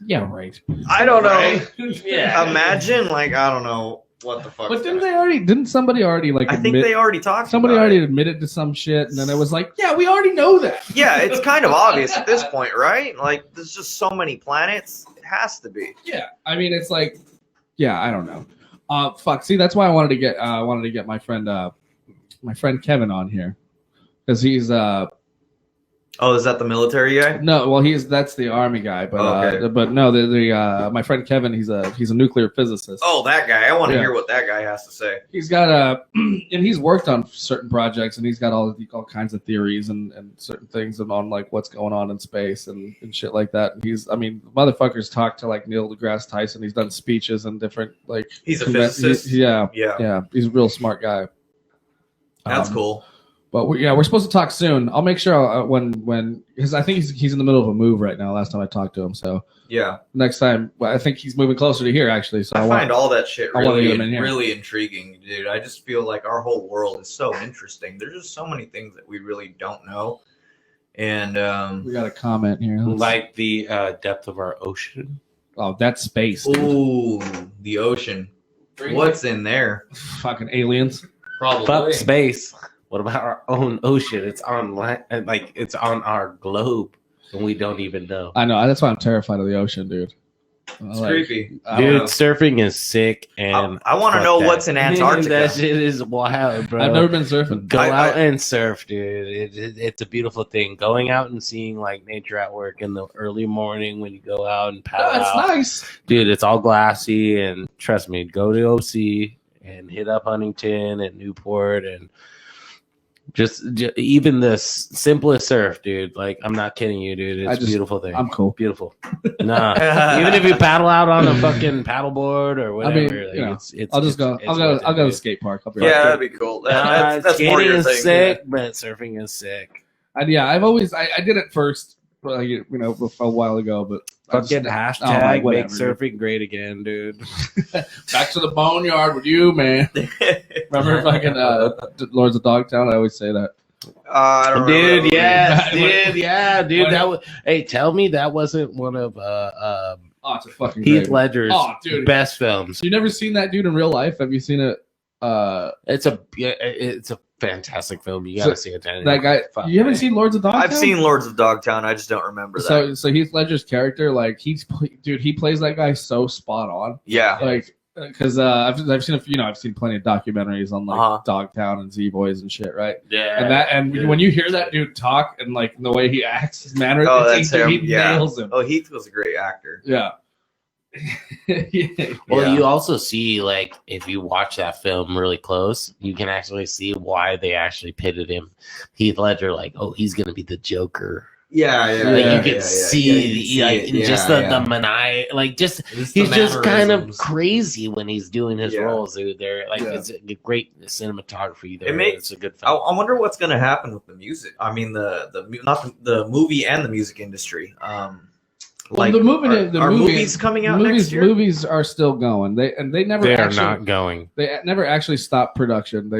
Yeah, right. I don't know. Right? Yeah. Imagine, like, I don't know what the fuck. But didn't somebody already like I think they already talked somebody about already it. admitted to some shit, and then it was like, yeah, we already know that. Yeah, it's kind of obvious at this point, right? Like, there's just so many planets. It has to be. Yeah, I mean, it's like, yeah, I don't know. Fuck. See, that's why I wanted to get my friend Kevin on here, because he's Oh, is that the military guy? no, well, that's the army guy, but Okay. but no, my friend Kevin, he's a nuclear physicist. Oh, that guy. I want to Yeah. hear what that guy has to say. He's got and he's worked on certain projects, and he's got all kinds of theories and certain things on like what's going on in space and shit like that. And motherfuckers talked to like Neil deGrasse Tyson. He's done speeches and different like. He's a physicist? Yeah, Yeah. He's a real smart guy. That's cool. But we're supposed to talk soon. I'll make sure when because I think he's in the middle of a move right now. Last time I talked to him, so Yeah. next time, I think he's moving closer to here actually. So I find all that shit I wanna really, get him in here. really intriguing, dude. I just feel like our whole world is so interesting. There's just so many things that we really don't know. And we got a comment here. Like the depth of our ocean. Oh, that's space. Dude. ooh, the ocean. What's in there? Fucking aliens. Probably. Fuck space. What about our own ocean? It's on it's on our globe, and we don't even know. I know. That's why I'm terrified of the ocean, dude. It's creepy. I don't Dude, know. surfing is sick, and I want to fuck know that. what's in Antarctica. That shit is wild, bro. I've never been surfing. Go I- out and surf, dude. It's a beautiful thing. Going out and seeing like nature at work in the early morning when you go out and paddle That's out. nice. Dude, it's all glassy, and trust me, go to OC and hit up Huntington and Newport and just even the simplest surf, dude. Like, I'm not kidding you, dude. It's a beautiful thing. I'm cool. Beautiful. Nah, even if you paddle out on a fucking paddleboard or whatever, you know, it's. I'll just go. it's I'll go. worth it, I'll go to dude. the skate park. I'll be Yeah, right that'd be cool. That's Skating more your is thing. sick, but surfing is sick. And yeah, I've always I did it first, like, you know, a while ago, but I just- Fucking oh, hashtag make whatever, surfing great again, dude. back to the boneyard with you, man. Remember fucking Lords of Dogtown? I always say that. I don't remember Dude, that movie. yeah, dude, yeah, dude. When- That was. Hey, tell me that wasn't one of Oh, it's a fucking Heath great. Ledger's Oh, dude. best films. You never seen that dude in real life? Have you seen it? It's a fantastic film. You gotta see it. Danny. That guy. Fuck, You haven't man. seen Lords of Dogtown? I've seen Lords of Dogtown. I just don't remember that. So Heath Ledger's character, like he plays that guy so spot on. Yeah. Like, because I've seen I've seen plenty of documentaries on like Uh-huh. Dogtown and Z Boys and shit, right? Yeah, And when you hear that dude talk and like the way he acts, his manner, Oh, it's that's like, him. he Yeah. nails him. Oh, Heath was a great actor. Yeah. Yeah. Well, Yeah. you also see, like, if you watch that film really close, you can actually see why they actually pitted him, Heath Ledger, like, oh, he's gonna be the Joker. Yeah, yeah. Like, Yeah, you can see, just the maniac, like, just he's just kind of crazy when he's doing his Yeah. roles, dude. They're like, Yeah. it's a great cinematography. There, It makes- it's a good I, film. I wonder what's going to happen with the music. I mean, the movie and the music industry. Like, the movie, are movies coming out next year? Movies are still going. They never They're actually, not going. They never actually stopped production.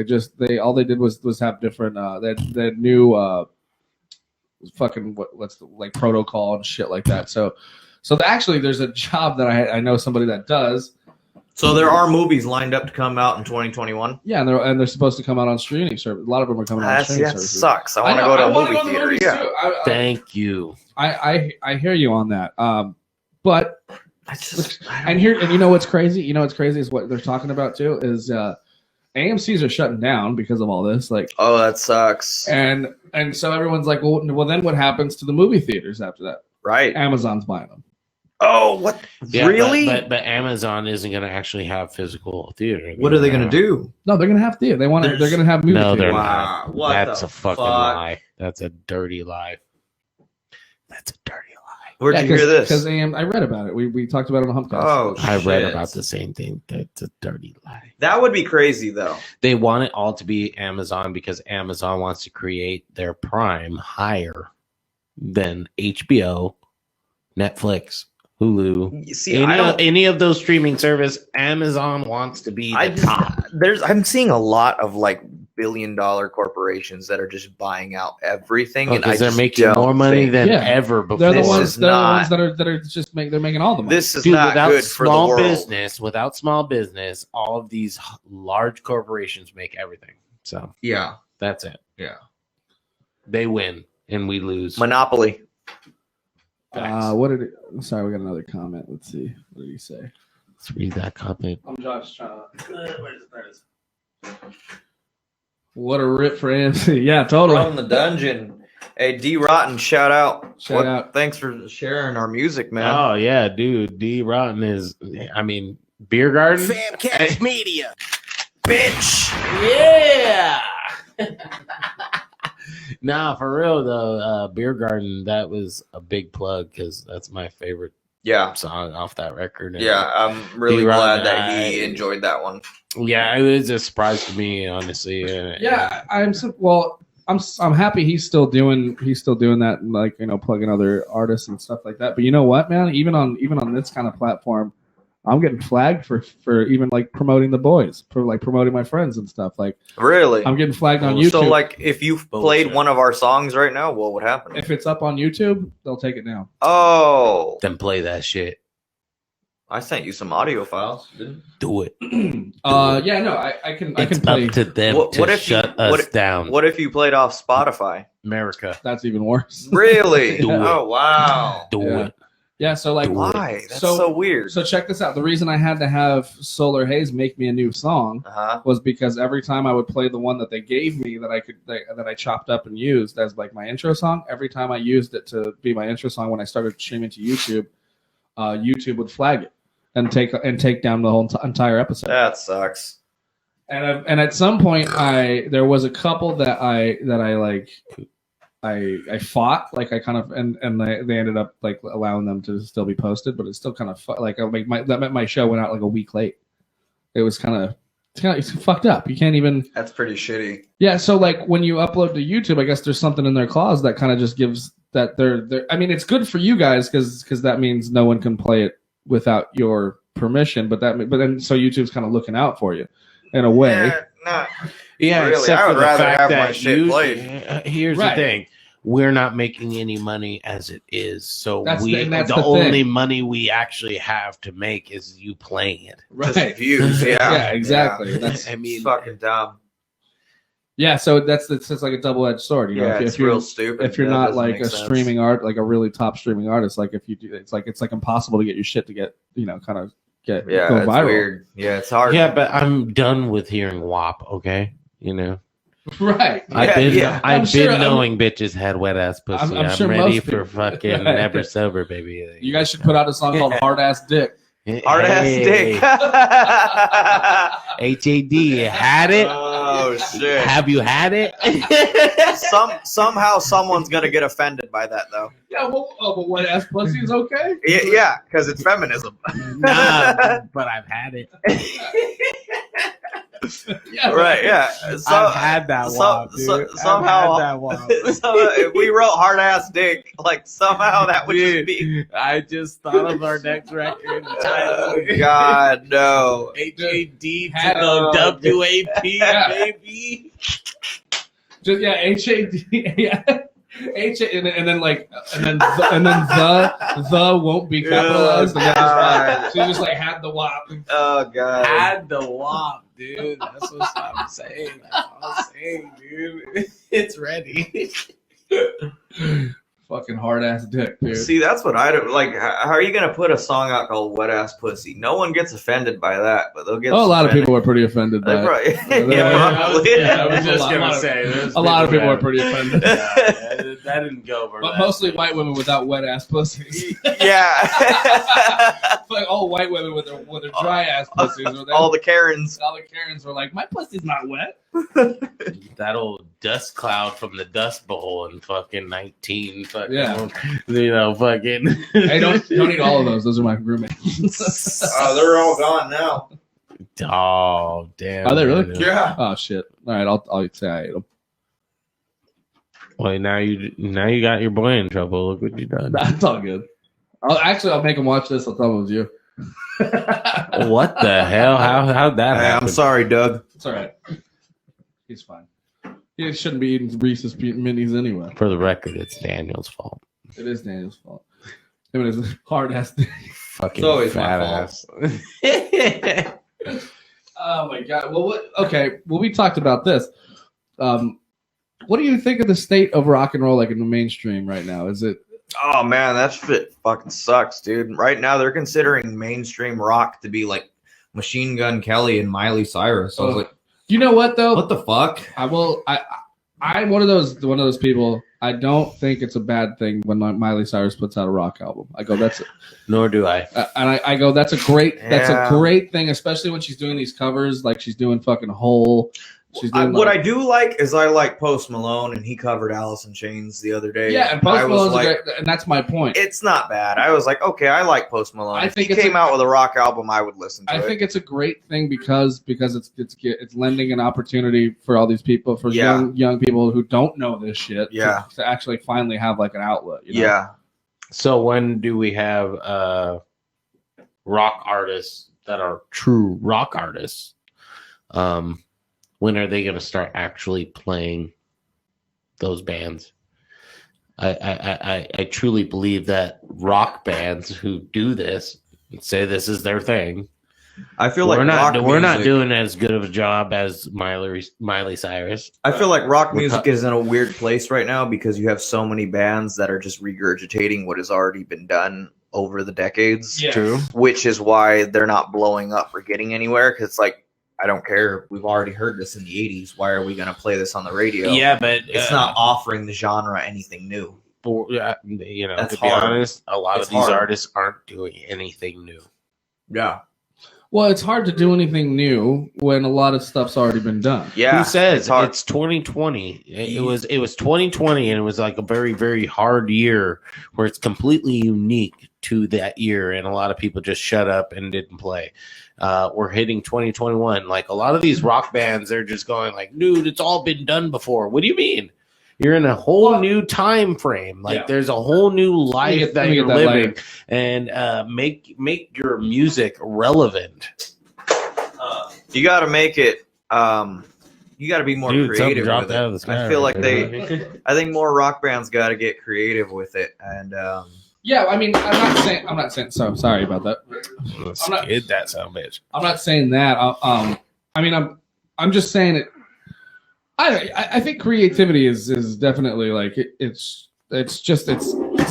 All they did was have different that new fucking what's the, like protocol and shit like that. So actually, there's a job that I know somebody that does. So there are movies lined up to come out in 2021. Yeah, and they're supposed to come out on streaming service. A lot of them are coming out on streaming That services. sucks. I want to know, go to I a wanna movie go to the theater. movies, Yeah. too. Thank you. I hear you on that. But And you know what's crazy? You know what's crazy is what they're talking about too is AMC's are shutting down because of all this. Like, oh, that sucks. And so everyone's like, well, then what happens to the movie theaters after that? Right. Amazon's buying them. Oh, what? Yeah, really? But Amazon isn't going to actually have physical theater. What are they going to do? No, they're going to have theater. They're going to have movie No, theater. they're Wow. not. What That's the a fucking fuck? lie. That's a dirty lie. That's a dirty lie. Where'd you hear this? Because I read about it. We talked about it on the FamCast. Oh, I read shit. about the same thing. That's a dirty lie. That would be crazy, though. They want it all to be Amazon because Amazon wants to create their Prime higher than HBO, Netflix, Hulu. You see, any of those streaming service. Amazon wants to be the top. I'm seeing a lot of like billion-dollar corporations that are just buying out everything, and Because they're making more money than ever before. They're the This ones. is They're the not- ones that are just they're making all the money. This is Dude, not without good for the small world. business, without small business, all of these large corporations make everything. So Yeah, that's it. yeah. They win and we lose. Monopoly. What did it? Sorry, we got another comment. Let's see. What did he say? Let's read that comment. I'm Josh trying to. Where is it? What a rip for AMC. Yeah, totally. From the dungeon. Hey, D Rotten, shout out. Shout out. Thanks for sharing our music, man. Oh yeah, dude. D Rotten is Beer Garden. FamCast Media. Bitch. Yeah. Nah, for real though, Beer Garden, that was a big plug because that's my favorite Yeah. song off that record. And Yeah, I'm really D-Rotten, glad that he enjoyed that one. yeah, it was a surprise to me, honestly. Yeah, I'm happy he's still doing that, and like, you know, plugging other artists and stuff like that. But you know what, man? Even on this kind of platform, I'm getting flagged for even like promoting the boys, for like promoting my friends and stuff. Like, Really? I'm getting flagged on YouTube. So, like, if you played one of our songs right now, what would happen? If it's up on YouTube, they'll take it down. Oh, Then play that shit. I sent you some audio files. Didn't Do it. Yeah, no, I can It's play. up to them What- to what if shut you- us down. What if you played off Spotify? America, That's even worse. Really? Do it. Oh, wow. do Yeah. it. Yeah, so like, Why? That's So- so weird. so check this out. The reason I had to have Solar Haze make me a new song Uh-huh. was because every time I would play the one that they gave me that I chopped up and used as like my intro song, every time I used it to be my intro song when I started streaming to YouTube, YouTube would flag it and take down the whole entire episode. That sucks. And at some point, there was a couple that I fought, like I kind of, and they ended up like allowing them to still be posted, but it's still kind of like that meant my show went out like a week late. It was it's fucked up. You can't even. That's pretty shitty. Yeah, so like when you upload to YouTube, I guess there's something in their clause that kind of just gives that they're. I mean, it's good for you guys because that means no one can play it without your permission. But then so YouTube's kind of looking out for you in a way. Nah. Yeah, Really, except I would for the rather fact have my that shit played. Here's Right. the thing: we're not making any money as it is, so That's the the only thing. money we actually have to make is you playing it. Just views, yeah. Yeah, exactly. Yeah. That's I mean, It's fucking dumb. yeah. So it's like a double-edged sword. You know, Yeah, if it's you're real stupid. if you're That not doesn't like make a sense. streaming like a really top streaming artist, like if you do, it's like impossible to get your shit to get, you know, kind of get Yeah, go it's viral. weird. Yeah, it's hard. yeah, but I'm done with hearing WAP. Okay, you know, Right. Yeah, yeah. I've I'm been sure- knowing bitches had wet ass pussy. I'm I'm sure ready most for people- fucking never sober, baby. You guys should put out a song called "Hard Ass Dick." Hard ass dick. HAD, had it? Oh shit. Have you had it? Somehow someone's gonna get offended by that though. Yeah, but wet ass pussy is okay. Yeah, because it's feminism. Nah, but I've had it. Yeah, Right, yeah. So, I've had that WAP, dude. somehow, I've had that WAP. so if we wrote hard ass dick, like somehow that would just be. Dude, I just thought of our next record. Oh, God, no. HAD to Had- the WAP, Yeah. baby. Just yeah, HAD. Yeah. And then the won't be capitalized. And God. so you just like had the WAP. Oh God. Had the WAP, dude. That's what I'm saying. That's what I'm saying, dude. It's ready. Fucking hard ass dick, dude. See, that's what I do. Like, how are you gonna put a song out called "Wet Ass Pussy"? No one gets offended by that, but they'll get. Oh, a lot of people were pretty offended by it. Probably, I was just a gonna lot of- say, A lot of people were pretty offended. that didn't go over. But that. mostly white women without wet ass pussies. yeah. Like all white women with their dry ass pussies. All the Karens. All the Karens were like, my pussy's not wet. That old dust cloud from the Dust Bowl in fucking 19. Fucking, Yeah. Fucking. Hey, don't eat all of those. Those are my roommates. Oh, they're all gone now. Oh, damn. Are they really? Yeah. Oh shit! All right, I'll say I ate them. Well, now you got your boy in trouble. Look what you done. That's all good. I'll make him watch this. I'll tell him it was you. What the hell? How'd that Hey, happen? I'm sorry, Doug. It's all right. He's fine. He shouldn't be eating Reese's minis anyway. For the record, it's Daniel's fault. It is Daniel's fault. Him and his hard ass. Fucking It's always my fat fault. ass. Oh my god. Well, okay. Well, we talked about this. What do you think of the state of rock and roll, like in the mainstream right now? Is it? Oh man, that shit fucking sucks, dude. Right now they're considering mainstream rock to be like Machine Gun Kelly and Miley Cyrus. I was like, You know what though? what the fuck? I'm one of those people. I don't think it's a bad thing when Miley Cyrus puts out a rock album. I go, that's Nor do I. and I go, that's a great Yeah. thing, especially when she's doing these covers, like she's doing fucking Hole. She's doing What I do like is I like Post Malone, and he covered Alice in Chains the other day. yeah, and Post I was Malone's like, great, and that's my point. it's not bad. I was like, okay, I like Post Malone. I If think he it's came out with a rock album, I would listen to I it. think it's a great thing because it's lending an opportunity for all these people, for Yeah. young people who don't know this shit, Yeah. to actually finally have like an outlet. You know? Yeah. So when do we have rock artists that are true rock artists? When are they going to start actually playing those bands? I truly believe that rock bands who do this and say this is their thing. I feel like we're not music- doing as good of a job as Miley Cyrus. I feel like rock music is in a weird place right now because you have so many bands that are just regurgitating what has already been done over the decades. Yeah. True. Which is why they're not blowing up or getting anywhere. Because it's like, I don't care. We've already heard this in the 80s. Why are we going to play this on the radio? Yeah, but It's not offering the genre anything new. You know, That's to be hard. honest, a lot It's of these hard. artists aren't doing anything new. Yeah. Well, it's hard to do anything new when a lot of stuff's already been done. Yeah. Who says it's hard. it's 2020? It was 2020, and it was like a very, very hard year where it's completely unique to that year, and a lot of people just shut up and didn't play. We're hitting 2021. Like a lot of these rock bands, they're just going like, "Dude, it's all been done before." What do you mean? You're in a whole new time frame. Like Yeah. there's a whole new life Let that me you're get that living, later. and make your music relevant. You got to make it. You got to be more Dude, something creative dropped with out of the it. sky I feel like right they. I think more rock bands got to get creative with it, and Yeah, I mean, I'm not saying. So sorry about that. I'm not- Skid that son of a bitch. I'm not saying that. I mean, I'm just saying it. I think creativity is definitely like it's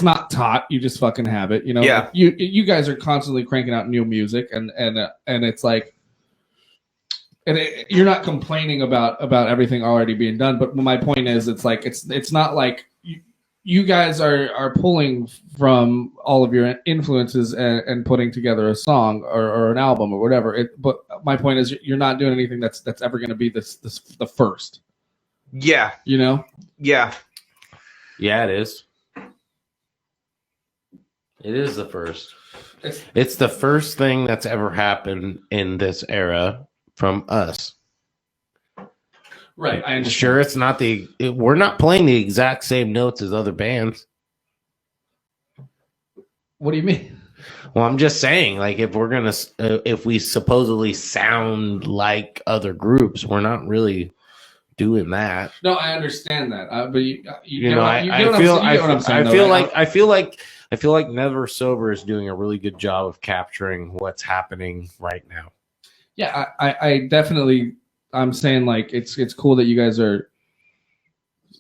not taught. You just fucking have it. You know. Yeah. You guys are constantly cranking out new music, and it's like. And you're not complaining about everything already being done, but my point is, it's like it's not like you guys are pulling from all of your influences and putting together a song or an album or whatever. But my point is, you're not doing anything that's ever going to be the first. yeah, You know? yeah. Yeah, it is. It is the first. It's the first thing that's ever happened in this era from us. Right. I understand. Sure, it's not we're not playing the exact same notes as other bands. What do you mean? Well, I'm just saying, like, if we supposedly sound like other groups, we're not really doing that. No, I understand that. But you You know, I feel like Never Sober is doing a really good job of capturing what's happening right now. Yeah, I definitely. I'm saying like it's cool that you guys are,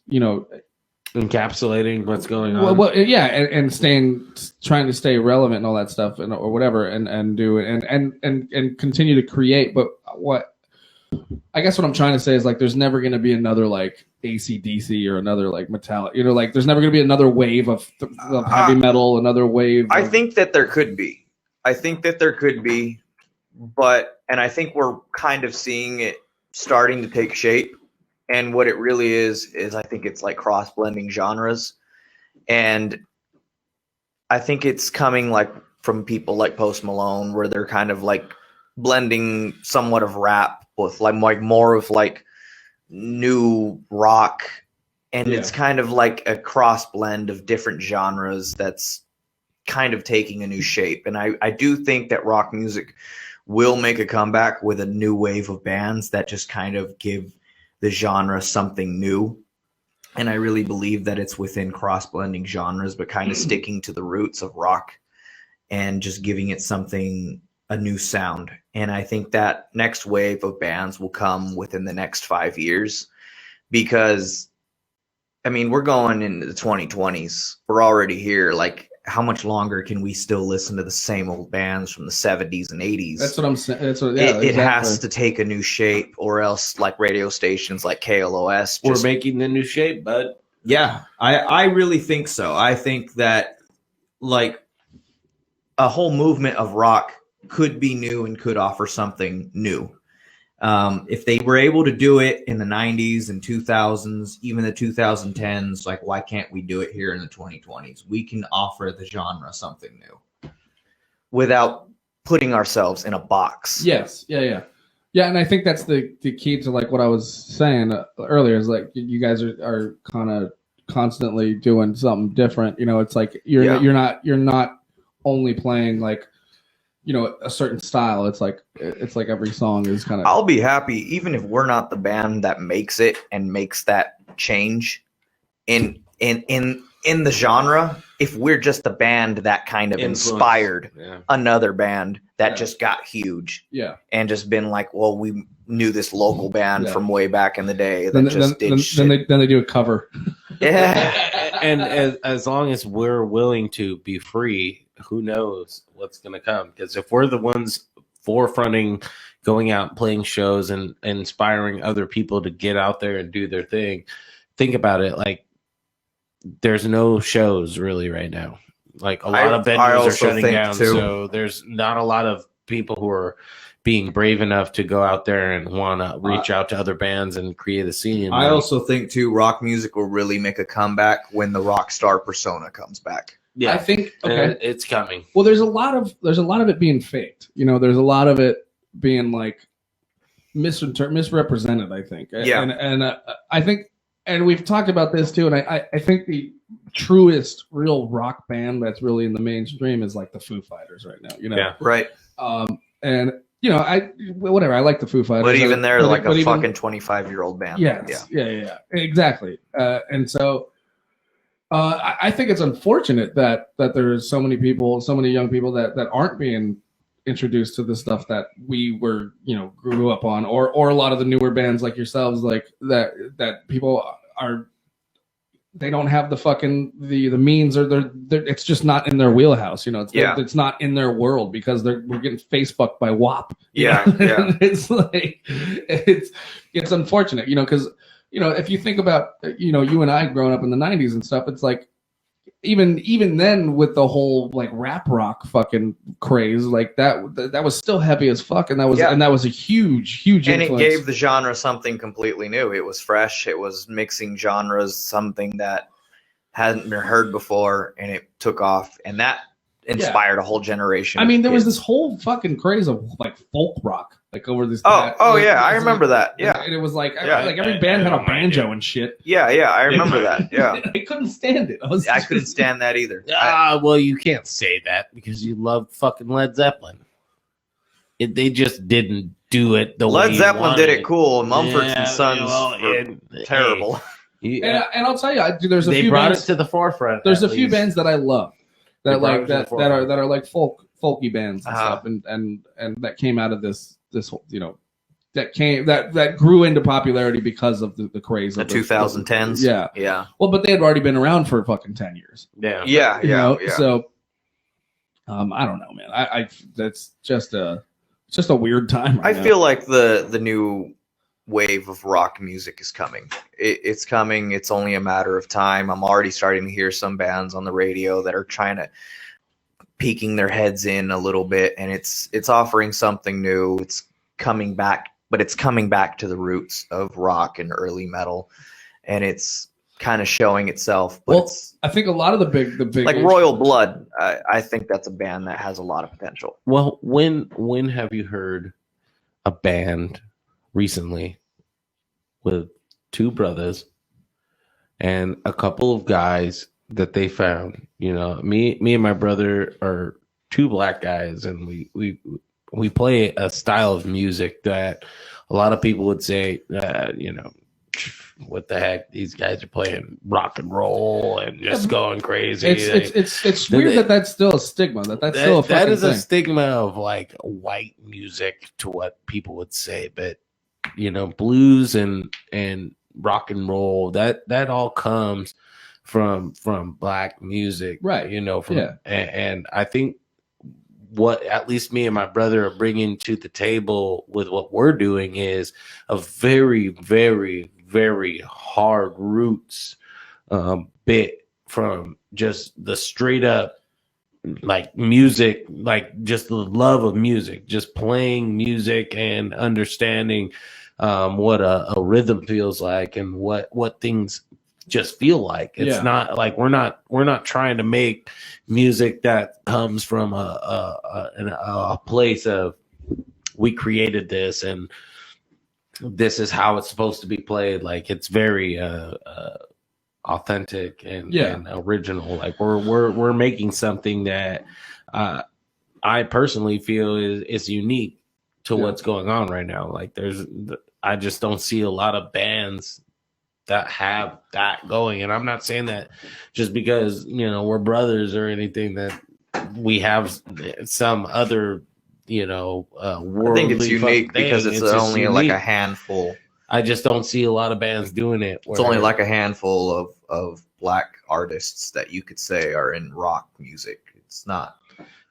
you know, encapsulating what's going on. Well, yeah, and trying to stay relevant and all that stuff, or whatever, and do it, and continue to create. But what I guess what I'm trying to say is like, there's never going to be another like AC/DC or another like Metallica. Like there's never going to be another wave of heavy metal, another wave. I think that there could be. But I think we're kind of seeing it starting to take shape. And what it really is I think it's like cross-blending genres. And I think it's coming like from people like Post Malone, where they're kind of like blending somewhat of rap with like more of like new rock. And it's kind of like a cross blend of different genres that's kind of taking a new shape. And I do think that rock music will make a comeback with a new wave of bands that just kind of give the genre something new. And I really believe that it's within cross-blending genres, but kind of sticking to the roots of rock and just giving it a new sound. And I think that next wave of bands will come within the next 5 years, because, I mean, we're going into the 2020s. We're already here. Like, how much longer can we still listen to the same old bands from the 70s and 80s? That's what I'm saying. It has to take a new shape, or else like radio stations like KLOS we're making the new shape, bud. Yeah, I really think so. I think that like a whole movement of rock could be new and could offer something new. If they were able to do it in the 90s and 2000s, even the 2010s, like, why can't we do it here in the 2020s? We can offer the genre something new without putting ourselves in a box. Yes. Yeah. And I think that's the key to like what I was saying earlier, is like you guys are kind of constantly doing something different. It's like you're not only playing like, a certain style. It's like every song is kind of. I'll be happy even if we're not the band that makes it and makes that change in the genre. If we're just the band that kind of inspired another band that just got huge, and just been like, well, we knew this local band from way back in the day that then they do a cover. Yeah, and as long as we're willing to be free, who knows what's going to come? Because if we're the ones forefronting, going out and playing shows and inspiring other people to get out there and do their thing, think about it. Like, there's no shows really right now. Like, a lot of venues are shutting down, so there's not a lot of people who are being brave enough to go out there and want to reach out to other bands and create a scene. I also think too, rock music will really make a comeback when the rock star persona comes back. Yeah, I think it's coming. Well, there's a lot of it being faked. There's a lot of it being like misrepresented, I think. Yeah, and I think, and we've talked about this too. And I think the truest real rock band that's really in the mainstream is like the Foo Fighters right now. Yeah, right. And I like the Foo Fighters, but even they're like a fucking 25-year-old band. Yes, yeah, exactly. And so. I think it's unfortunate that there's so many young people that aren't being introduced to the stuff that we were, grew up on, or a lot of the newer bands like yourselves, like that people they don't have the fucking the means, or they're it's just not in their wheelhouse. It's not in their world, because we're getting face fucked by WAP. Yeah. It's like it's unfortunate, because. If you think about, you and I growing up in the 90s and stuff, it's like, even then with the whole like rap rock fucking craze, like that was still heavy as fuck. And that was a huge influence. And it gave the genre something completely new. It was fresh. It was mixing genres, something that hadn't been heard before, and it took off. And that inspired a whole generation. I mean, there was this whole fucking craze of like folk rock, like over this. I remember that. Yeah, and it was like every band had a banjo and shit. Yeah, I remember that. Yeah, I couldn't stand it. I couldn't stand that either. Well, you can't say that because you love fucking Led Zeppelin. They just didn't do it the way Led Zeppelin did it cool. Mumford and Sons were terrible. And I'll tell you, there's a few brought bands it to the forefront. There's a few bands that I love. That are like folky bands and stuff, and that came out of this that grew into popularity because of the craze The of 2010s. Yeah. Yeah. Well, but they had already been around for fucking 10 years. Yeah. Yeah. You Yeah. know? Yeah. So, I don't know, man. I that's just a weird time. I feel like the new wave of rock music is coming. It's coming. It's only a matter of time. I'm already starting to hear some bands on the radio that are trying to peeking their heads in a little bit, and it's offering something new. It's coming back, but it's coming back to the roots of rock and early metal, and it's kind of showing itself. But Well, I think a lot of the big like Royal Blood, I think that's a band that has a lot of potential. Well, when have you heard a band recently with two brothers and a couple of guys that they found? You know, me and my brother are two black guys, and we play a style of music that a lot of people would say, you know, what the heck, these guys are playing rock and roll and just going crazy. It's weird that's still a stigma. That's still a fucking that is thing. a stigma of like white music to what people would say, but you know, blues and rock and roll, that all comes from black music, right? You know, Yeah. And I think what at least me and my brother are bringing to the table with what we're doing is a very, very, very hard roots bit from just the straight up like music, like just the love of music, just playing music and understanding what a rhythm feels like and what things just feel like. It's not like we're not trying to make music that comes from a place of we created this and this is how it's supposed to be played. Like it's very authentic and original. Like we're making something that I personally feel is unique to what's going on right now. Like I just don't see a lot of bands that have that going. And I'm not saying that just because, you know, we're brothers or anything, that we have some other, you know, I think it's unique because it's only like a handful. I just don't see a lot of bands doing it. It's only like a handful of black artists that you could say are in rock music. It's not.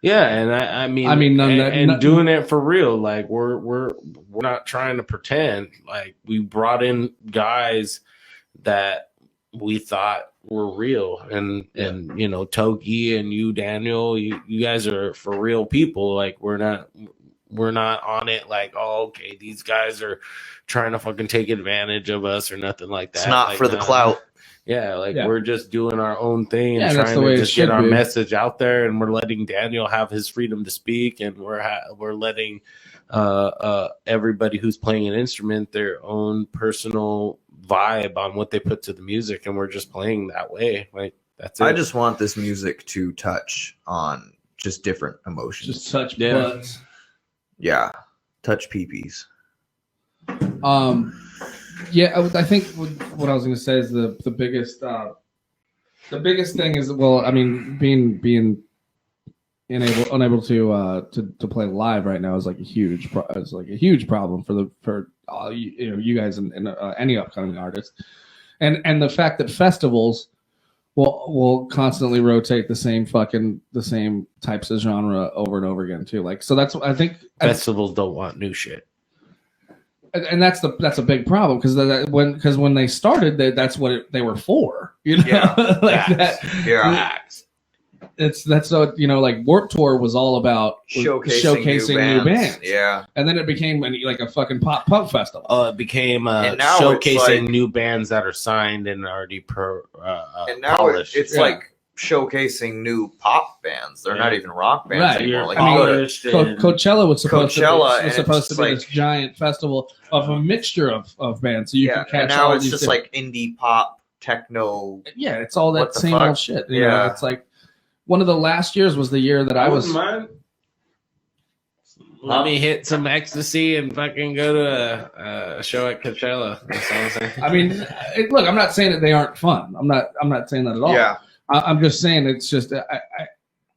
Yeah, and I mean, doing it for real. Like we're not trying to pretend. Like we brought in guys that we thought were real, and you know, Toki and you, Daniel, you guys are for real people. Like we're not on it like, oh, okay, these guys are trying to fucking take advantage of us or nothing like that. It's not like, for the clout. Yeah, we're just doing our own thing and that's trying to just get our be. message out there, and we're letting Daniel have his freedom to speak, and we're letting everybody who's playing an instrument their own personal vibe on what they put to the music, and we're just playing that way. Like that's it. I just want this music to touch on just different emotions. Just touch butts. Yeah, touch peepees. Yeah, I think what I was going to say is the biggest thing is, well, I mean, being unable to play live right now is like a huge problem for all you guys and any upcoming artists, and the fact that festivals will constantly rotate the same types of genre over and over again too. Like, so that's, I think festivals don't want new shit. And that's a big problem because when they started, that's what they were for, you know. Yeah, like that. Yeah, that's so, you know, like Warped Tour was all about showcasing new bands. Yeah, and then it became like a fucking pop festival. It became showcasing new bands that are signed and already and now polished. It's like showcasing new pop bands. They're not even rock bands right. anymore. Like Coachella was supposed to be like, this giant festival of a mixture of bands. So you can catch and now all it's these just like indie pop, techno. Yeah, it's all that same old shit. You know, it's like one of the last years was the year that I was. Mind. Let me hit some ecstasy and fucking go to a show at Coachella. That's all I'm saying. I mean, look, I'm not saying that they aren't fun. I'm not saying that at all. Yeah. I'm just saying it's just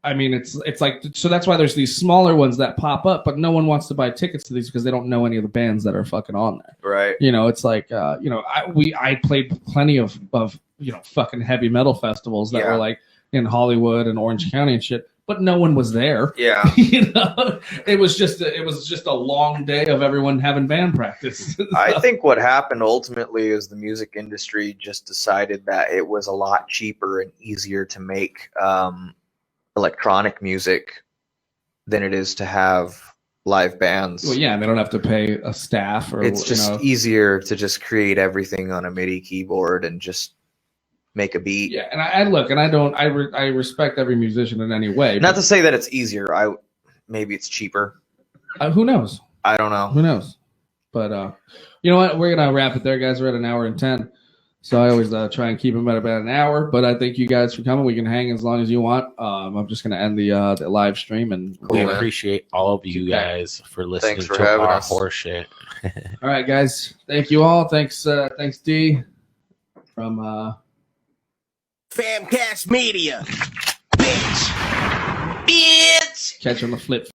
I mean, it's like, so that's why there's these smaller ones that pop up, but no one wants to buy tickets to these because they don't know any of the bands that are fucking on there. Right. You know, it's like, you know, I played plenty of you know, fucking heavy metal festivals that were like in Hollywood and Orange County and shit, but no one was there. Yeah. You know, it was just a long day of everyone having band practice. I think what happened ultimately is the music industry just decided that it was a lot cheaper and easier to make electronic music than it is to have live bands. Well, yeah, they don't have to pay a staff, or it's just easier to just create everything on a MIDI keyboard and just make a beat. Yeah, and I respect every musician in any way. Not to say that it's easier. Maybe it's cheaper. Who knows? I don't know. Who knows? But you know what? We're gonna wrap it there, guys. We're at 1 hour and 10. So I always try and keep them at about an hour. But I thank you guys for coming. We can hang as long as you want. I'm just gonna end the live stream, and we appreciate all of you guys for listening Thanks for to having our us. horse shit. All right, guys. Thank you all. Thanks, D from FamCast Media. Bitch. Catch on the flip.